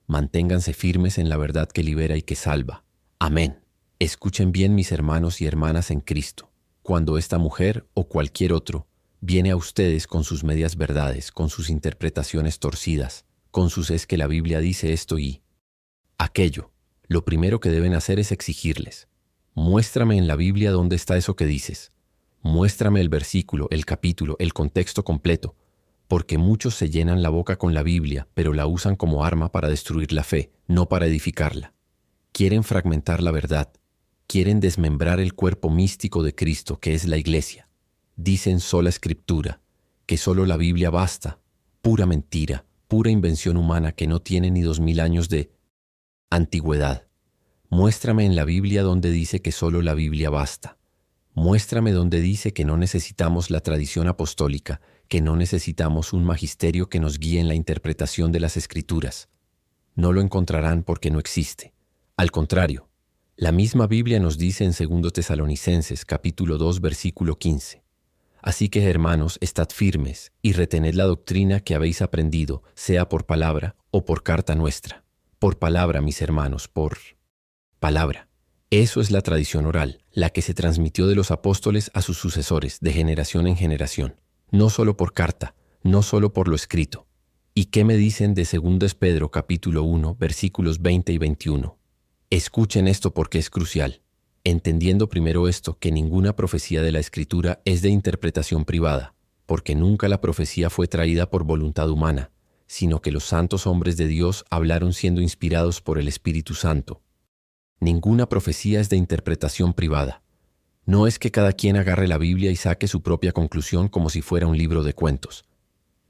Manténganse firmes en la verdad que libera y que salva. Amén. Escuchen bien, mis hermanos y hermanas en Cristo. Cuando esta mujer o cualquier otro viene a ustedes con sus medias verdades, con sus interpretaciones torcidas, con sus es que la Biblia dice esto y aquello, lo primero que deben hacer es exigirles: muéstrame en la Biblia dónde está eso que dices. Muéstrame el versículo, el capítulo, el contexto completo, porque muchos se llenan la boca con la Biblia, pero la usan como arma para destruir la fe, no para edificarla. Quieren fragmentar la verdad, quieren desmembrar el cuerpo místico de Cristo, que es la Iglesia. Dicen sola Escritura, que solo la Biblia basta. Pura mentira, pura invención humana que no tiene ni 2000 años de antigüedad. Muéstrame en la Biblia donde dice que solo la Biblia basta. Muéstrame donde dice que no necesitamos la tradición apostólica, que no necesitamos un magisterio que nos guíe en la interpretación de las Escrituras. No lo encontrarán porque no existe. Al contrario, la misma Biblia nos dice en 2 Tesalonicenses, capítulo 2, versículo 15. Así que, hermanos, estad firmes y retened la doctrina que habéis aprendido, sea por palabra o por carta nuestra. Por palabra, mis hermanos, por palabra. Eso es la tradición oral, la que se transmitió de los apóstoles a sus sucesores, de generación en generación. No solo por carta, no solo por lo escrito. ¿Y qué me dicen de 2 Pedro capítulo 1, versículos 20 y 21? Escuchen esto porque es crucial. Entendiendo primero esto, que ninguna profecía de la Escritura es de interpretación privada, porque nunca la profecía fue traída por voluntad humana, sino que los santos hombres de Dios hablaron siendo inspirados por el Espíritu Santo. Ninguna profecía es de interpretación privada. No es que cada quien agarre la Biblia y saque su propia conclusión como si fuera un libro de cuentos.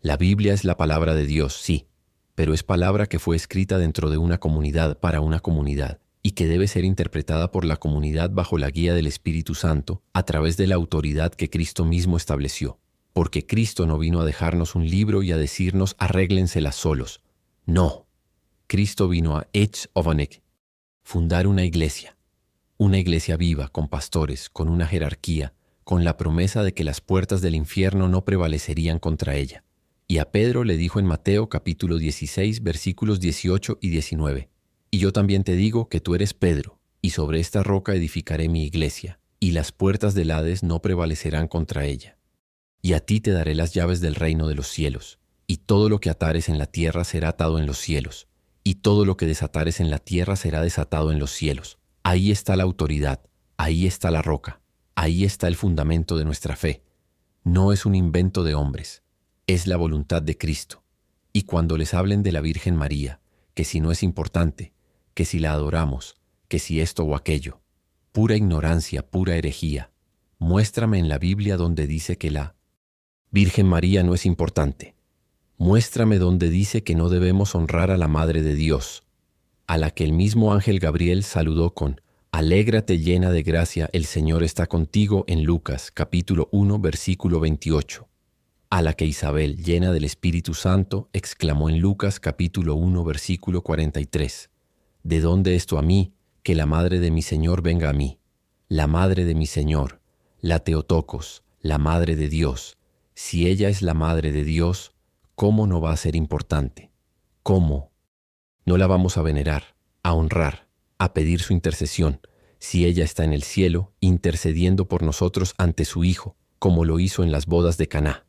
La Biblia es la palabra de Dios, sí, pero es palabra que fue escrita dentro de una comunidad para una comunidad, y que debe ser interpretada por la comunidad bajo la guía del Espíritu Santo a través de la autoridad que Cristo mismo estableció. Porque Cristo no vino a dejarnos un libro y a decirnos arréglenselas solos. No. Cristo vino a fundar una iglesia viva, con pastores, con una jerarquía, con la promesa de que las puertas del infierno no prevalecerían contra ella. Y a Pedro le dijo en Mateo capítulo 16, versículos 18 y 19, y yo también te digo que tú eres Pedro, y sobre esta roca edificaré mi iglesia, y las puertas del Hades no prevalecerán contra ella. Y a ti te daré las llaves del reino de los cielos, y todo lo que atares en la tierra será atado en los cielos, y todo lo que desatares en la tierra será desatado en los cielos. Ahí está la autoridad, ahí está la roca, ahí está el fundamento de nuestra fe. No es un invento de hombres, es la voluntad de Cristo. Y cuando les hablen de la Virgen María, que si no es importante, que si la adoramos, que si esto o aquello, pura ignorancia, pura herejía. Muéstrame en la Biblia donde dice que la Virgen María no es importante. Muéstrame donde dice que no debemos honrar a la Madre de Dios, a la que el mismo ángel Gabriel saludó con Alégrate llena de gracia, el Señor está contigo en Lucas capítulo 1 versículo 28. A la que Isabel, llena del Espíritu Santo, exclamó en Lucas capítulo 1 versículo 43. ¿De dónde esto a mí, que la madre de mi Señor venga a mí? La madre de mi Señor, la Teotocos, la madre de Dios. Si ella es la madre de Dios, ¿cómo no va a ser importante? ¿Cómo no la vamos a venerar, a honrar, a pedir su intercesión, si ella está en el cielo intercediendo por nosotros ante su Hijo, como lo hizo en las bodas de Caná?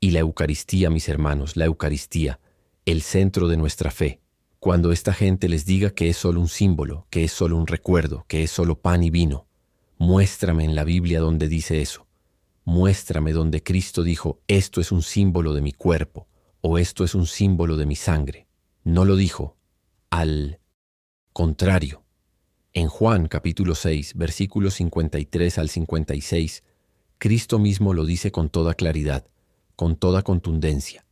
Y la Eucaristía, mis hermanos, la Eucaristía, el centro de nuestra fe. Cuando esta gente les diga que es solo un símbolo, que es solo un recuerdo, que es solo pan y vino, muéstrame en la Biblia donde dice eso. Muéstrame donde Cristo dijo, esto es un símbolo de mi cuerpo, o esto es un símbolo de mi sangre. No lo dijo. Al contrario, en Juan capítulo 6, versículos 53 al 56, Cristo mismo lo dice con toda claridad, con toda contundencia.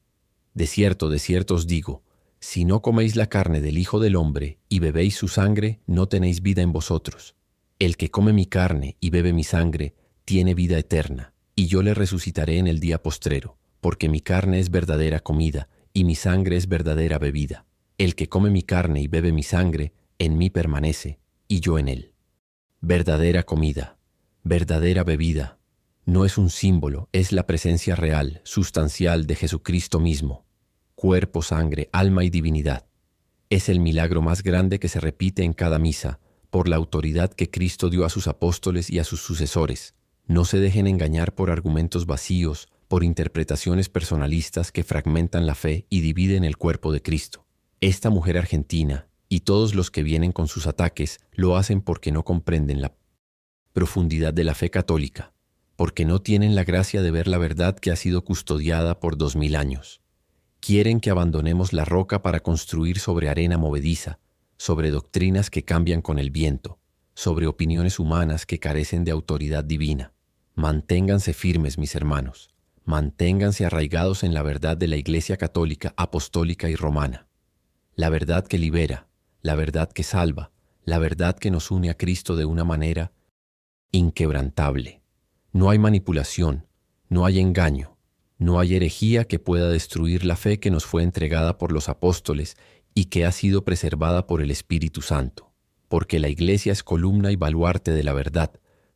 De cierto os digo, si no coméis la carne del Hijo del Hombre y bebéis su sangre, no tenéis vida en vosotros. El que come mi carne y bebe mi sangre, tiene vida eterna, y yo le resucitaré en el día postrero, porque mi carne es verdadera comida, y mi sangre es verdadera bebida. El que come mi carne y bebe mi sangre, en mí permanece, y yo en él. Verdadera comida, verdadera bebida, no es un símbolo, es la presencia real, sustancial de Jesucristo mismo. Cuerpo, sangre, alma y divinidad. Es el milagro más grande que se repite en cada misa, por la autoridad que Cristo dio a sus apóstoles y a sus sucesores. No se dejen engañar por argumentos vacíos, por interpretaciones personalistas que fragmentan la fe y dividen el cuerpo de Cristo. Esta mujer argentina y todos los que vienen con sus ataques lo hacen porque no comprenden la profundidad de la fe católica, porque no tienen la gracia de ver la verdad que ha sido custodiada por 2000 años. Quieren que abandonemos la roca para construir sobre arena movediza, sobre doctrinas que cambian con el viento, sobre opiniones humanas que carecen de autoridad divina. Manténganse firmes, mis hermanos. Manténganse arraigados en la verdad de la Iglesia católica, apostólica y romana. La verdad que libera, la verdad que salva, la verdad que nos une a Cristo de una manera inquebrantable. No hay manipulación, no hay engaño, no hay herejía que pueda destruir la fe que nos fue entregada por los apóstoles y que ha sido preservada por el Espíritu Santo, porque la Iglesia es columna y baluarte de la verdad,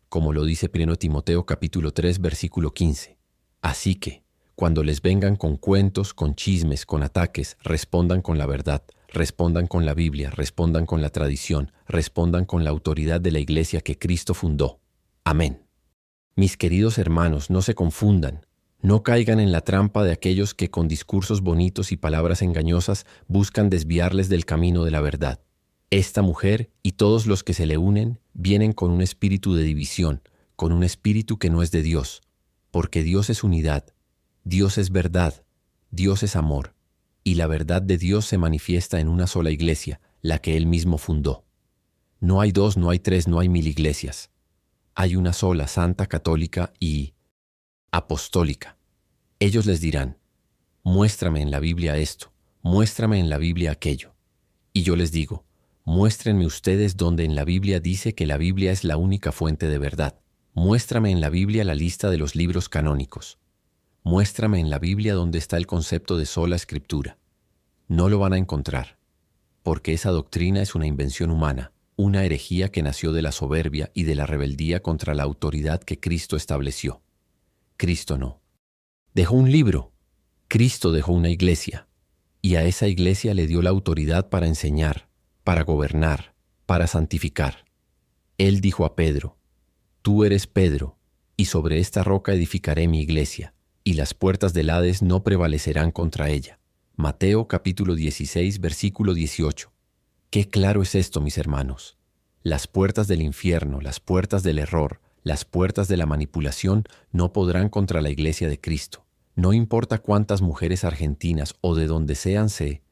como lo dice 1 Timoteo capítulo 3 versículo 15. Así que, cuando les vengan con cuentos, con chismes, con ataques, respondan con la verdad, respondan con la Biblia, respondan con la tradición, respondan con la autoridad de la Iglesia que Cristo fundó. Amén. Mis queridos hermanos, no se confundan, no caigan en la trampa de aquellos que con discursos bonitos y palabras engañosas buscan desviarles del camino de la verdad. Esta mujer y todos los que se le unen vienen con un espíritu de división, con un espíritu que no es de Dios, porque Dios es unidad, Dios es verdad, Dios es amor, y la verdad de Dios se manifiesta en una sola iglesia, la que Él mismo fundó. No hay dos, no hay tres, no hay 1000 iglesias. Hay una sola, santa, católica y apostólica. Ellos les dirán, muéstrame en la Biblia esto, muéstrame en la Biblia aquello. Y yo les digo, muéstrenme ustedes donde en la Biblia dice que la Biblia es la única fuente de verdad. Muéstrame en la Biblia la lista de los libros canónicos. Muéstrame en la Biblia donde está el concepto de sola escritura. No lo van a encontrar, porque esa doctrina es una invención humana, una herejía que nació de la soberbia y de la rebeldía contra la autoridad que Cristo estableció. Cristo no. Dejó un libro. Cristo dejó una iglesia. Y a esa iglesia le dio la autoridad para enseñar, para gobernar, para santificar. Él dijo a Pedro, tú eres Pedro, y sobre esta roca edificaré mi iglesia, y las puertas del Hades no prevalecerán contra ella. Mateo capítulo 16, versículo 18. Qué claro es esto, mis hermanos. Las puertas del infierno, las puertas del error, las puertas de la manipulación no podrán contra la iglesia de Cristo. No importa cuántas mujeres argentinas o de donde sean se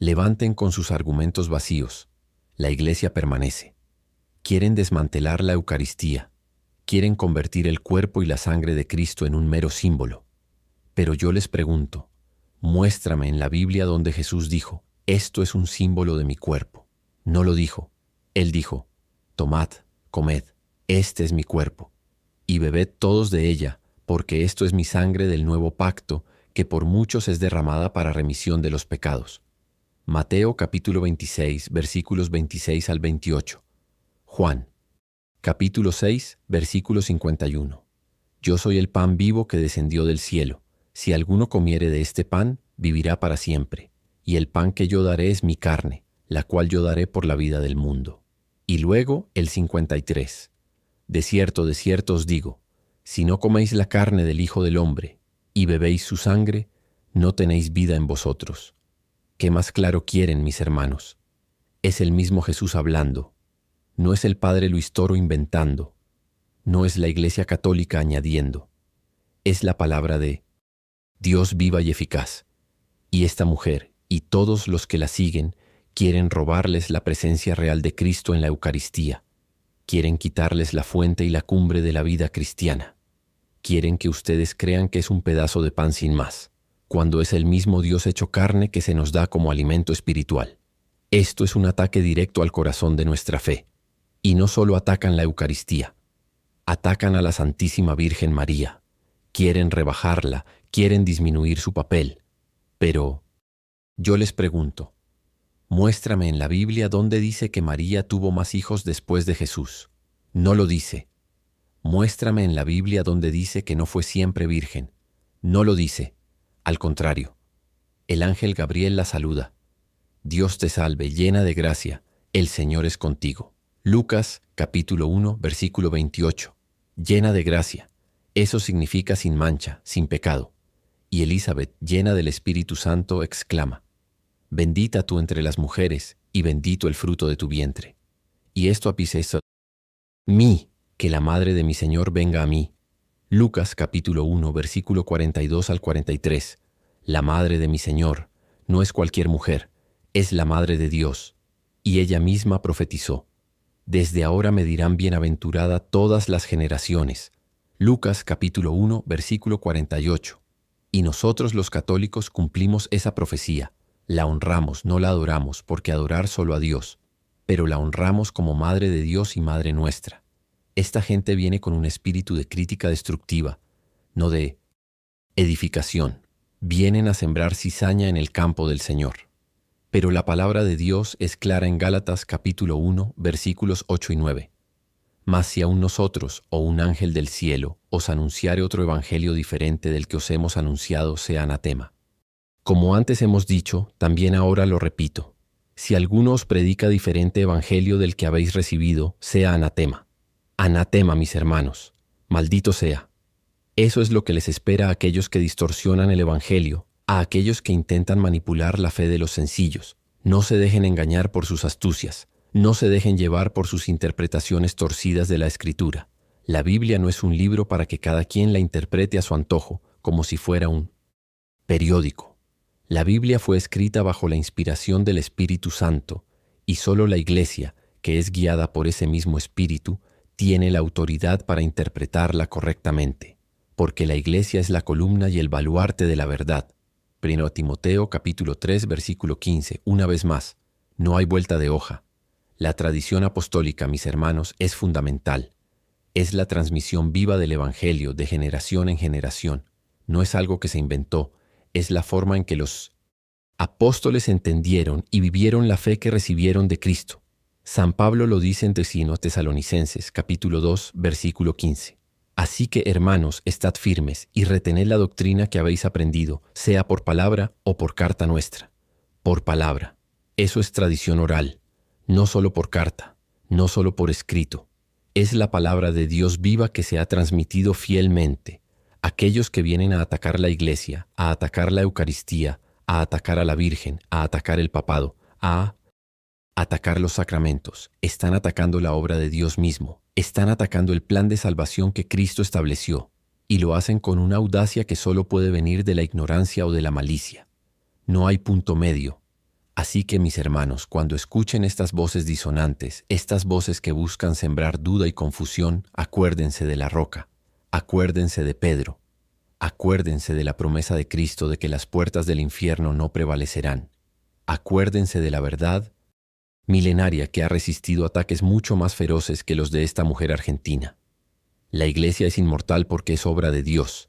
levanten con sus argumentos vacíos, la iglesia permanece. Quieren desmantelar la Eucaristía, Quieren convertir el cuerpo y la sangre de Cristo en un mero símbolo. Pero yo les pregunto, muéstrame en la Biblia donde Jesús dijo, esto es un símbolo de mi cuerpo. No lo dijo. Él dijo, tomad, comed, este es mi cuerpo, y bebed todos de ella, porque esto es mi sangre del nuevo pacto, que por muchos es derramada para remisión de los pecados. Mateo capítulo 26, versículos 26 al 28. Juan capítulo 6, versículo 51. Yo soy el pan vivo que descendió del cielo. Si alguno comiere de este pan, vivirá para siempre. Y el pan que yo daré es mi carne, la cual yo daré por la vida del mundo. Y luego el 53. De cierto os digo, si no coméis la carne del Hijo del Hombre y bebéis su sangre, no tenéis vida en vosotros. ¿Qué más claro quieren, mis hermanos? Es el mismo Jesús hablando. No es el padre Luis Toro inventando. No es la Iglesia Católica añadiendo. Es la palabra de Dios viva y eficaz. Y esta mujer y todos los que la siguen quieren robarles la presencia real de Cristo en la Eucaristía. Quieren quitarles la fuente y la cumbre de la vida cristiana. Quieren que ustedes crean que es un pedazo de pan sin más, cuando es el mismo Dios hecho carne que se nos da como alimento espiritual. Esto es un ataque directo al corazón de nuestra fe. Y no solo atacan la Eucaristía, atacan a la Santísima Virgen María. Quieren rebajarla, quieren disminuir su papel. Pero yo les pregunto, muéstrame en la Biblia dónde dice que María tuvo más hijos después de Jesús. No lo dice. Muéstrame en la Biblia dónde dice que no fue siempre virgen. No lo dice. Al contrario, el ángel Gabriel la saluda. Dios te salve, llena de gracia, el Señor es contigo. Lucas, capítulo 1, versículo 28. Llena de gracia. Eso significa sin mancha, sin pecado. Y Elizabeth, llena del Espíritu Santo, exclama, bendita tú entre las mujeres, y bendito el fruto de tu vientre. Y esto apiceso mí, que la madre de mi Señor venga a mí. Lucas, capítulo 1, versículo 42 al 43. La madre de mi Señor no es cualquier mujer, es la madre de Dios. Y ella misma profetizó, desde ahora me dirán bienaventurada todas las generaciones. Lucas capítulo 1, versículo 48. Y nosotros los católicos cumplimos esa profecía. La honramos, no la adoramos, porque adorar solo a Dios, pero la honramos como Madre de Dios y Madre nuestra. Esta gente viene con un espíritu de crítica destructiva, no de edificación. Vienen a sembrar cizaña en el campo del Señor. Pero la palabra de Dios es clara en Gálatas capítulo 1, versículos 8 y 9. Mas si aún nosotros, o un ángel del cielo, os anunciare otro evangelio diferente del que os hemos anunciado, sea anatema. Como antes hemos dicho, también ahora lo repito. Si alguno os predica diferente evangelio del que habéis recibido, sea anatema. Anatema, mis hermanos. Maldito sea. Eso es lo que les espera a aquellos que distorsionan el evangelio, a aquellos que intentan manipular la fe de los sencillos. No se dejen engañar por sus astucias, no se dejen llevar por sus interpretaciones torcidas de la Escritura. La Biblia no es un libro para que cada quien la interprete a su antojo, como si fuera un periódico. La Biblia fue escrita bajo la inspiración del Espíritu Santo, y solo la Iglesia, que es guiada por ese mismo Espíritu, tiene la autoridad para interpretarla correctamente, porque la Iglesia es la columna y el baluarte de la verdad. 1 Timoteo capítulo 3, versículo 15. Una vez más, no hay vuelta de hoja. La tradición apostólica, mis hermanos, es fundamental. Es la transmisión viva del Evangelio de generación en generación. No es algo que se inventó, es la forma en que los apóstoles entendieron y vivieron la fe que recibieron de Cristo. San Pablo lo dice en Tesalonicenses capítulo 2, versículo 15. Así que, hermanos, estad firmes y retened la doctrina que habéis aprendido, sea por palabra o por carta nuestra. Por palabra. Eso es tradición oral, no solo por carta, no solo por escrito. Es la palabra de Dios viva que se ha transmitido fielmente. Aquellos que vienen a atacar la Iglesia, a atacar la Eucaristía, a atacar a la Virgen, a atacar el papado, a atacar los sacramentos, están atacando la obra de Dios mismo. Están atacando el plan de salvación que Cristo estableció, y lo hacen con una audacia que solo puede venir de la ignorancia o de la malicia. No hay punto medio. Así que, mis hermanos, cuando escuchen estas voces disonantes, estas voces que buscan sembrar duda y confusión, acuérdense de la roca, acuérdense de Pedro, acuérdense de la promesa de Cristo de que las puertas del infierno no prevalecerán. Acuérdense de la verdad milenaria que ha resistido ataques mucho más feroces que los de esta mujer argentina. La Iglesia es inmortal porque es obra de Dios,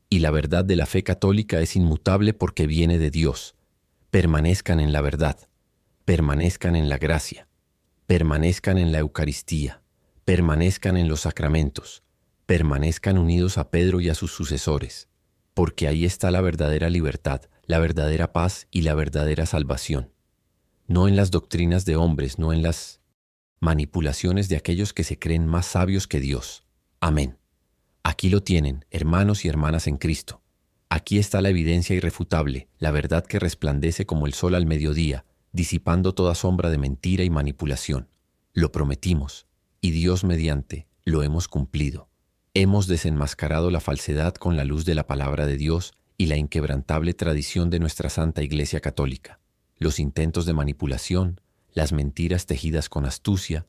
y la verdad de la fe católica es inmutable porque viene de Dios. Permanezcan en la verdad, permanezcan en la gracia, permanezcan en la Eucaristía, permanezcan en los sacramentos, permanezcan unidos a Pedro y a sus sucesores, porque ahí está la verdadera libertad, la verdadera paz y la verdadera salvación. No en las doctrinas de hombres, no en las manipulaciones de aquellos que se creen más sabios que Dios. Amén. Aquí lo tienen, hermanos y hermanas en Cristo. Aquí está la evidencia irrefutable, la verdad que resplandece como el sol al mediodía, disipando toda sombra de mentira y manipulación. Lo prometimos, y Dios mediante, lo hemos cumplido. Hemos desenmascarado la falsedad con la luz de la palabra de Dios y la inquebrantable tradición de nuestra Santa Iglesia Católica. Los intentos de manipulación, las mentiras tejidas con astucia,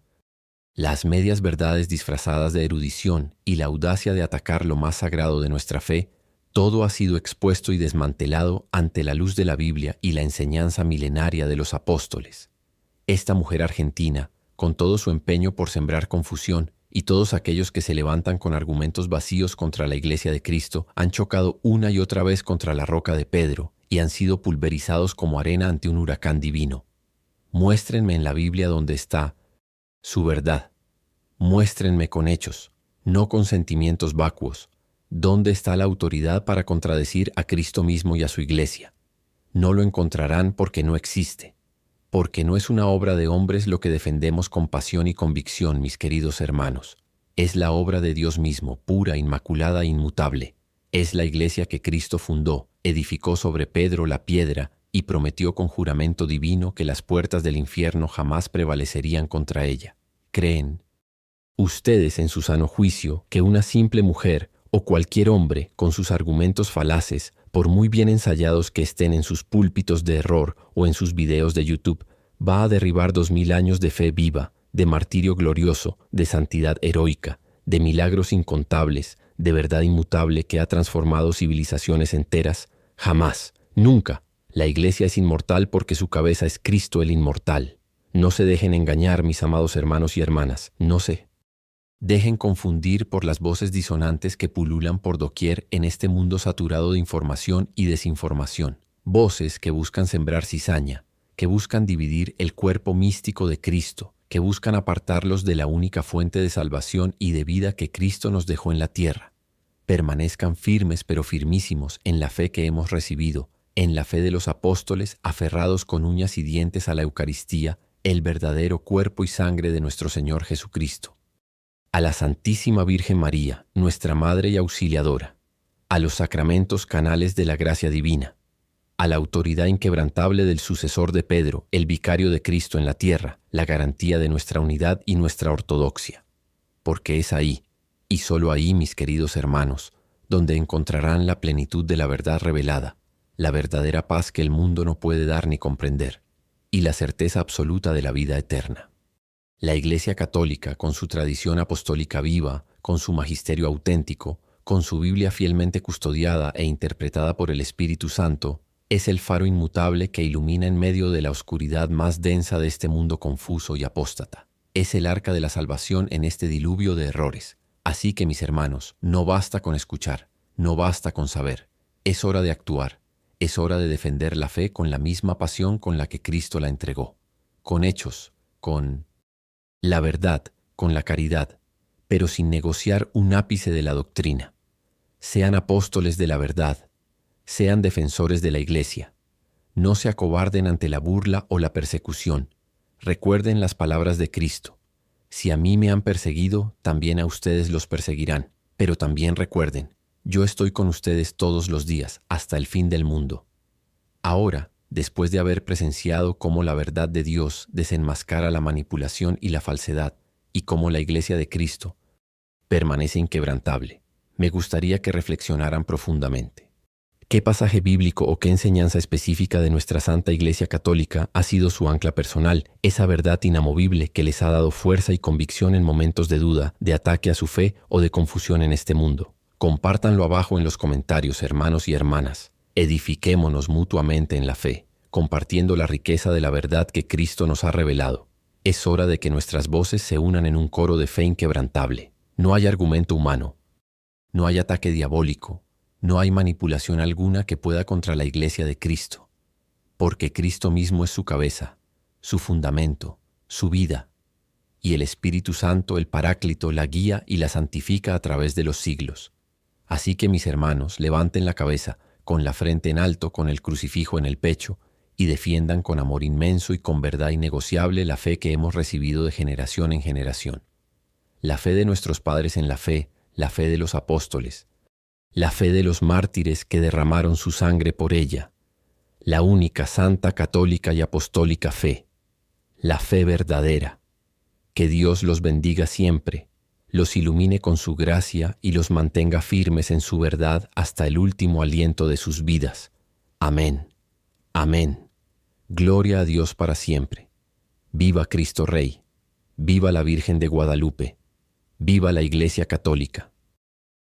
las medias verdades disfrazadas de erudición y la audacia de atacar lo más sagrado de nuestra fe, todo ha sido expuesto y desmantelado ante la luz de la Biblia y la enseñanza milenaria de los apóstoles. Esta mujer argentina, con todo su empeño por sembrar confusión, y todos aquellos que se levantan con argumentos vacíos contra la Iglesia de Cristo, han chocado una y otra vez contra la roca de Pedro y han sido pulverizados como arena ante un huracán divino. Muéstrenme en la Biblia donde está su verdad. Muéstrenme con hechos, no con sentimientos vacuos, dónde está la autoridad para contradecir a Cristo mismo y a su Iglesia. No lo encontrarán porque no existe, porque no es una obra de hombres lo que defendemos con pasión y convicción, mis queridos hermanos. Es la obra de Dios mismo, pura, inmaculada e inmutable. Es la Iglesia que Cristo fundó, edificó sobre Pedro la piedra y prometió con juramento divino que las puertas del infierno jamás prevalecerían contra ella. ¿Creen ustedes en su sano juicio que una simple mujer o cualquier hombre con sus argumentos falaces, por muy bien ensayados que estén en sus púlpitos de error o en sus videos de YouTube, va a derribar 2000 años de fe viva, de martirio glorioso, de santidad heroica, de milagros incontables, de verdad inmutable que ha transformado civilizaciones enteras? Jamás, nunca. La Iglesia es inmortal porque su cabeza es Cristo el inmortal. No se dejen engañar, mis amados hermanos y hermanas, no se dejen confundir por las voces disonantes que pululan por doquier en este mundo saturado de información y desinformación. Voces que buscan sembrar cizaña, que buscan dividir el cuerpo místico de Cristo, que buscan apartarlos de la única fuente de salvación y de vida que Cristo nos dejó en la tierra. Permanezcan firmes pero firmísimos en la fe que hemos recibido, en la fe de los apóstoles, aferrados con uñas y dientes a la Eucaristía, el verdadero cuerpo y sangre de nuestro Señor Jesucristo. A la Santísima Virgen María, nuestra Madre y Auxiliadora, a los sacramentos canales de la gracia divina, a la autoridad inquebrantable del sucesor de Pedro, el vicario de Cristo en la tierra, la garantía de nuestra unidad y nuestra ortodoxia. Porque es ahí, y solo ahí, mis queridos hermanos, donde encontrarán la plenitud de la verdad revelada, la verdadera paz que el mundo no puede dar ni comprender, y la certeza absoluta de la vida eterna. La Iglesia Católica, con su tradición apostólica viva, con su magisterio auténtico, con su Biblia fielmente custodiada e interpretada por el Espíritu Santo, es el faro inmutable que ilumina en medio de la oscuridad más densa de este mundo confuso y apóstata. Es el arca de la salvación en este diluvio de errores. Así que, mis hermanos, no basta con escuchar, no basta con saber. Es hora de actuar, es hora de defender la fe con la misma pasión con la que Cristo la entregó. Con hechos, con la verdad, con la caridad, pero sin negociar un ápice de la doctrina. Sean apóstoles de la verdad, sean defensores de la Iglesia. No se acobarden ante la burla o la persecución. Recuerden las palabras de Cristo. Si a mí me han perseguido, también a ustedes los perseguirán. Pero también recuerden, yo estoy con ustedes todos los días, hasta el fin del mundo. Ahora, después de haber presenciado cómo la verdad de Dios desenmascara la manipulación y la falsedad, y cómo la Iglesia de Cristo permanece inquebrantable, me gustaría que reflexionaran profundamente. ¿Qué pasaje bíblico o qué enseñanza específica de nuestra Santa Iglesia Católica ha sido su ancla personal, esa verdad inamovible que les ha dado fuerza y convicción en momentos de duda, de ataque a su fe o de confusión en este mundo? Compártanlo abajo en los comentarios, hermanos y hermanas. Edifiquémonos mutuamente en la fe, compartiendo la riqueza de la verdad que Cristo nos ha revelado. Es hora de que nuestras voces se unan en un coro de fe inquebrantable. No hay argumento humano, no hay ataque diabólico, no hay manipulación alguna que pueda contra la Iglesia de Cristo, porque Cristo mismo es su cabeza, su fundamento, su vida, y el Espíritu Santo, el Paráclito, la guía y la santifica a través de los siglos. Así que, mis hermanos, levanten la cabeza, con la frente en alto, con el crucifijo en el pecho, y defiendan con amor inmenso y con verdad innegociable la fe que hemos recibido de generación en generación. La fe de nuestros padres en la fe de los apóstoles, la fe de los mártires que derramaron su sangre por ella, la única santa, católica y apostólica fe, la fe verdadera. Que Dios los bendiga siempre, los ilumine con su gracia y los mantenga firmes en su verdad hasta el último aliento de sus vidas. Amén. Amén. Gloria a Dios para siempre. Viva Cristo Rey. Viva la Virgen de Guadalupe. Viva la Iglesia Católica.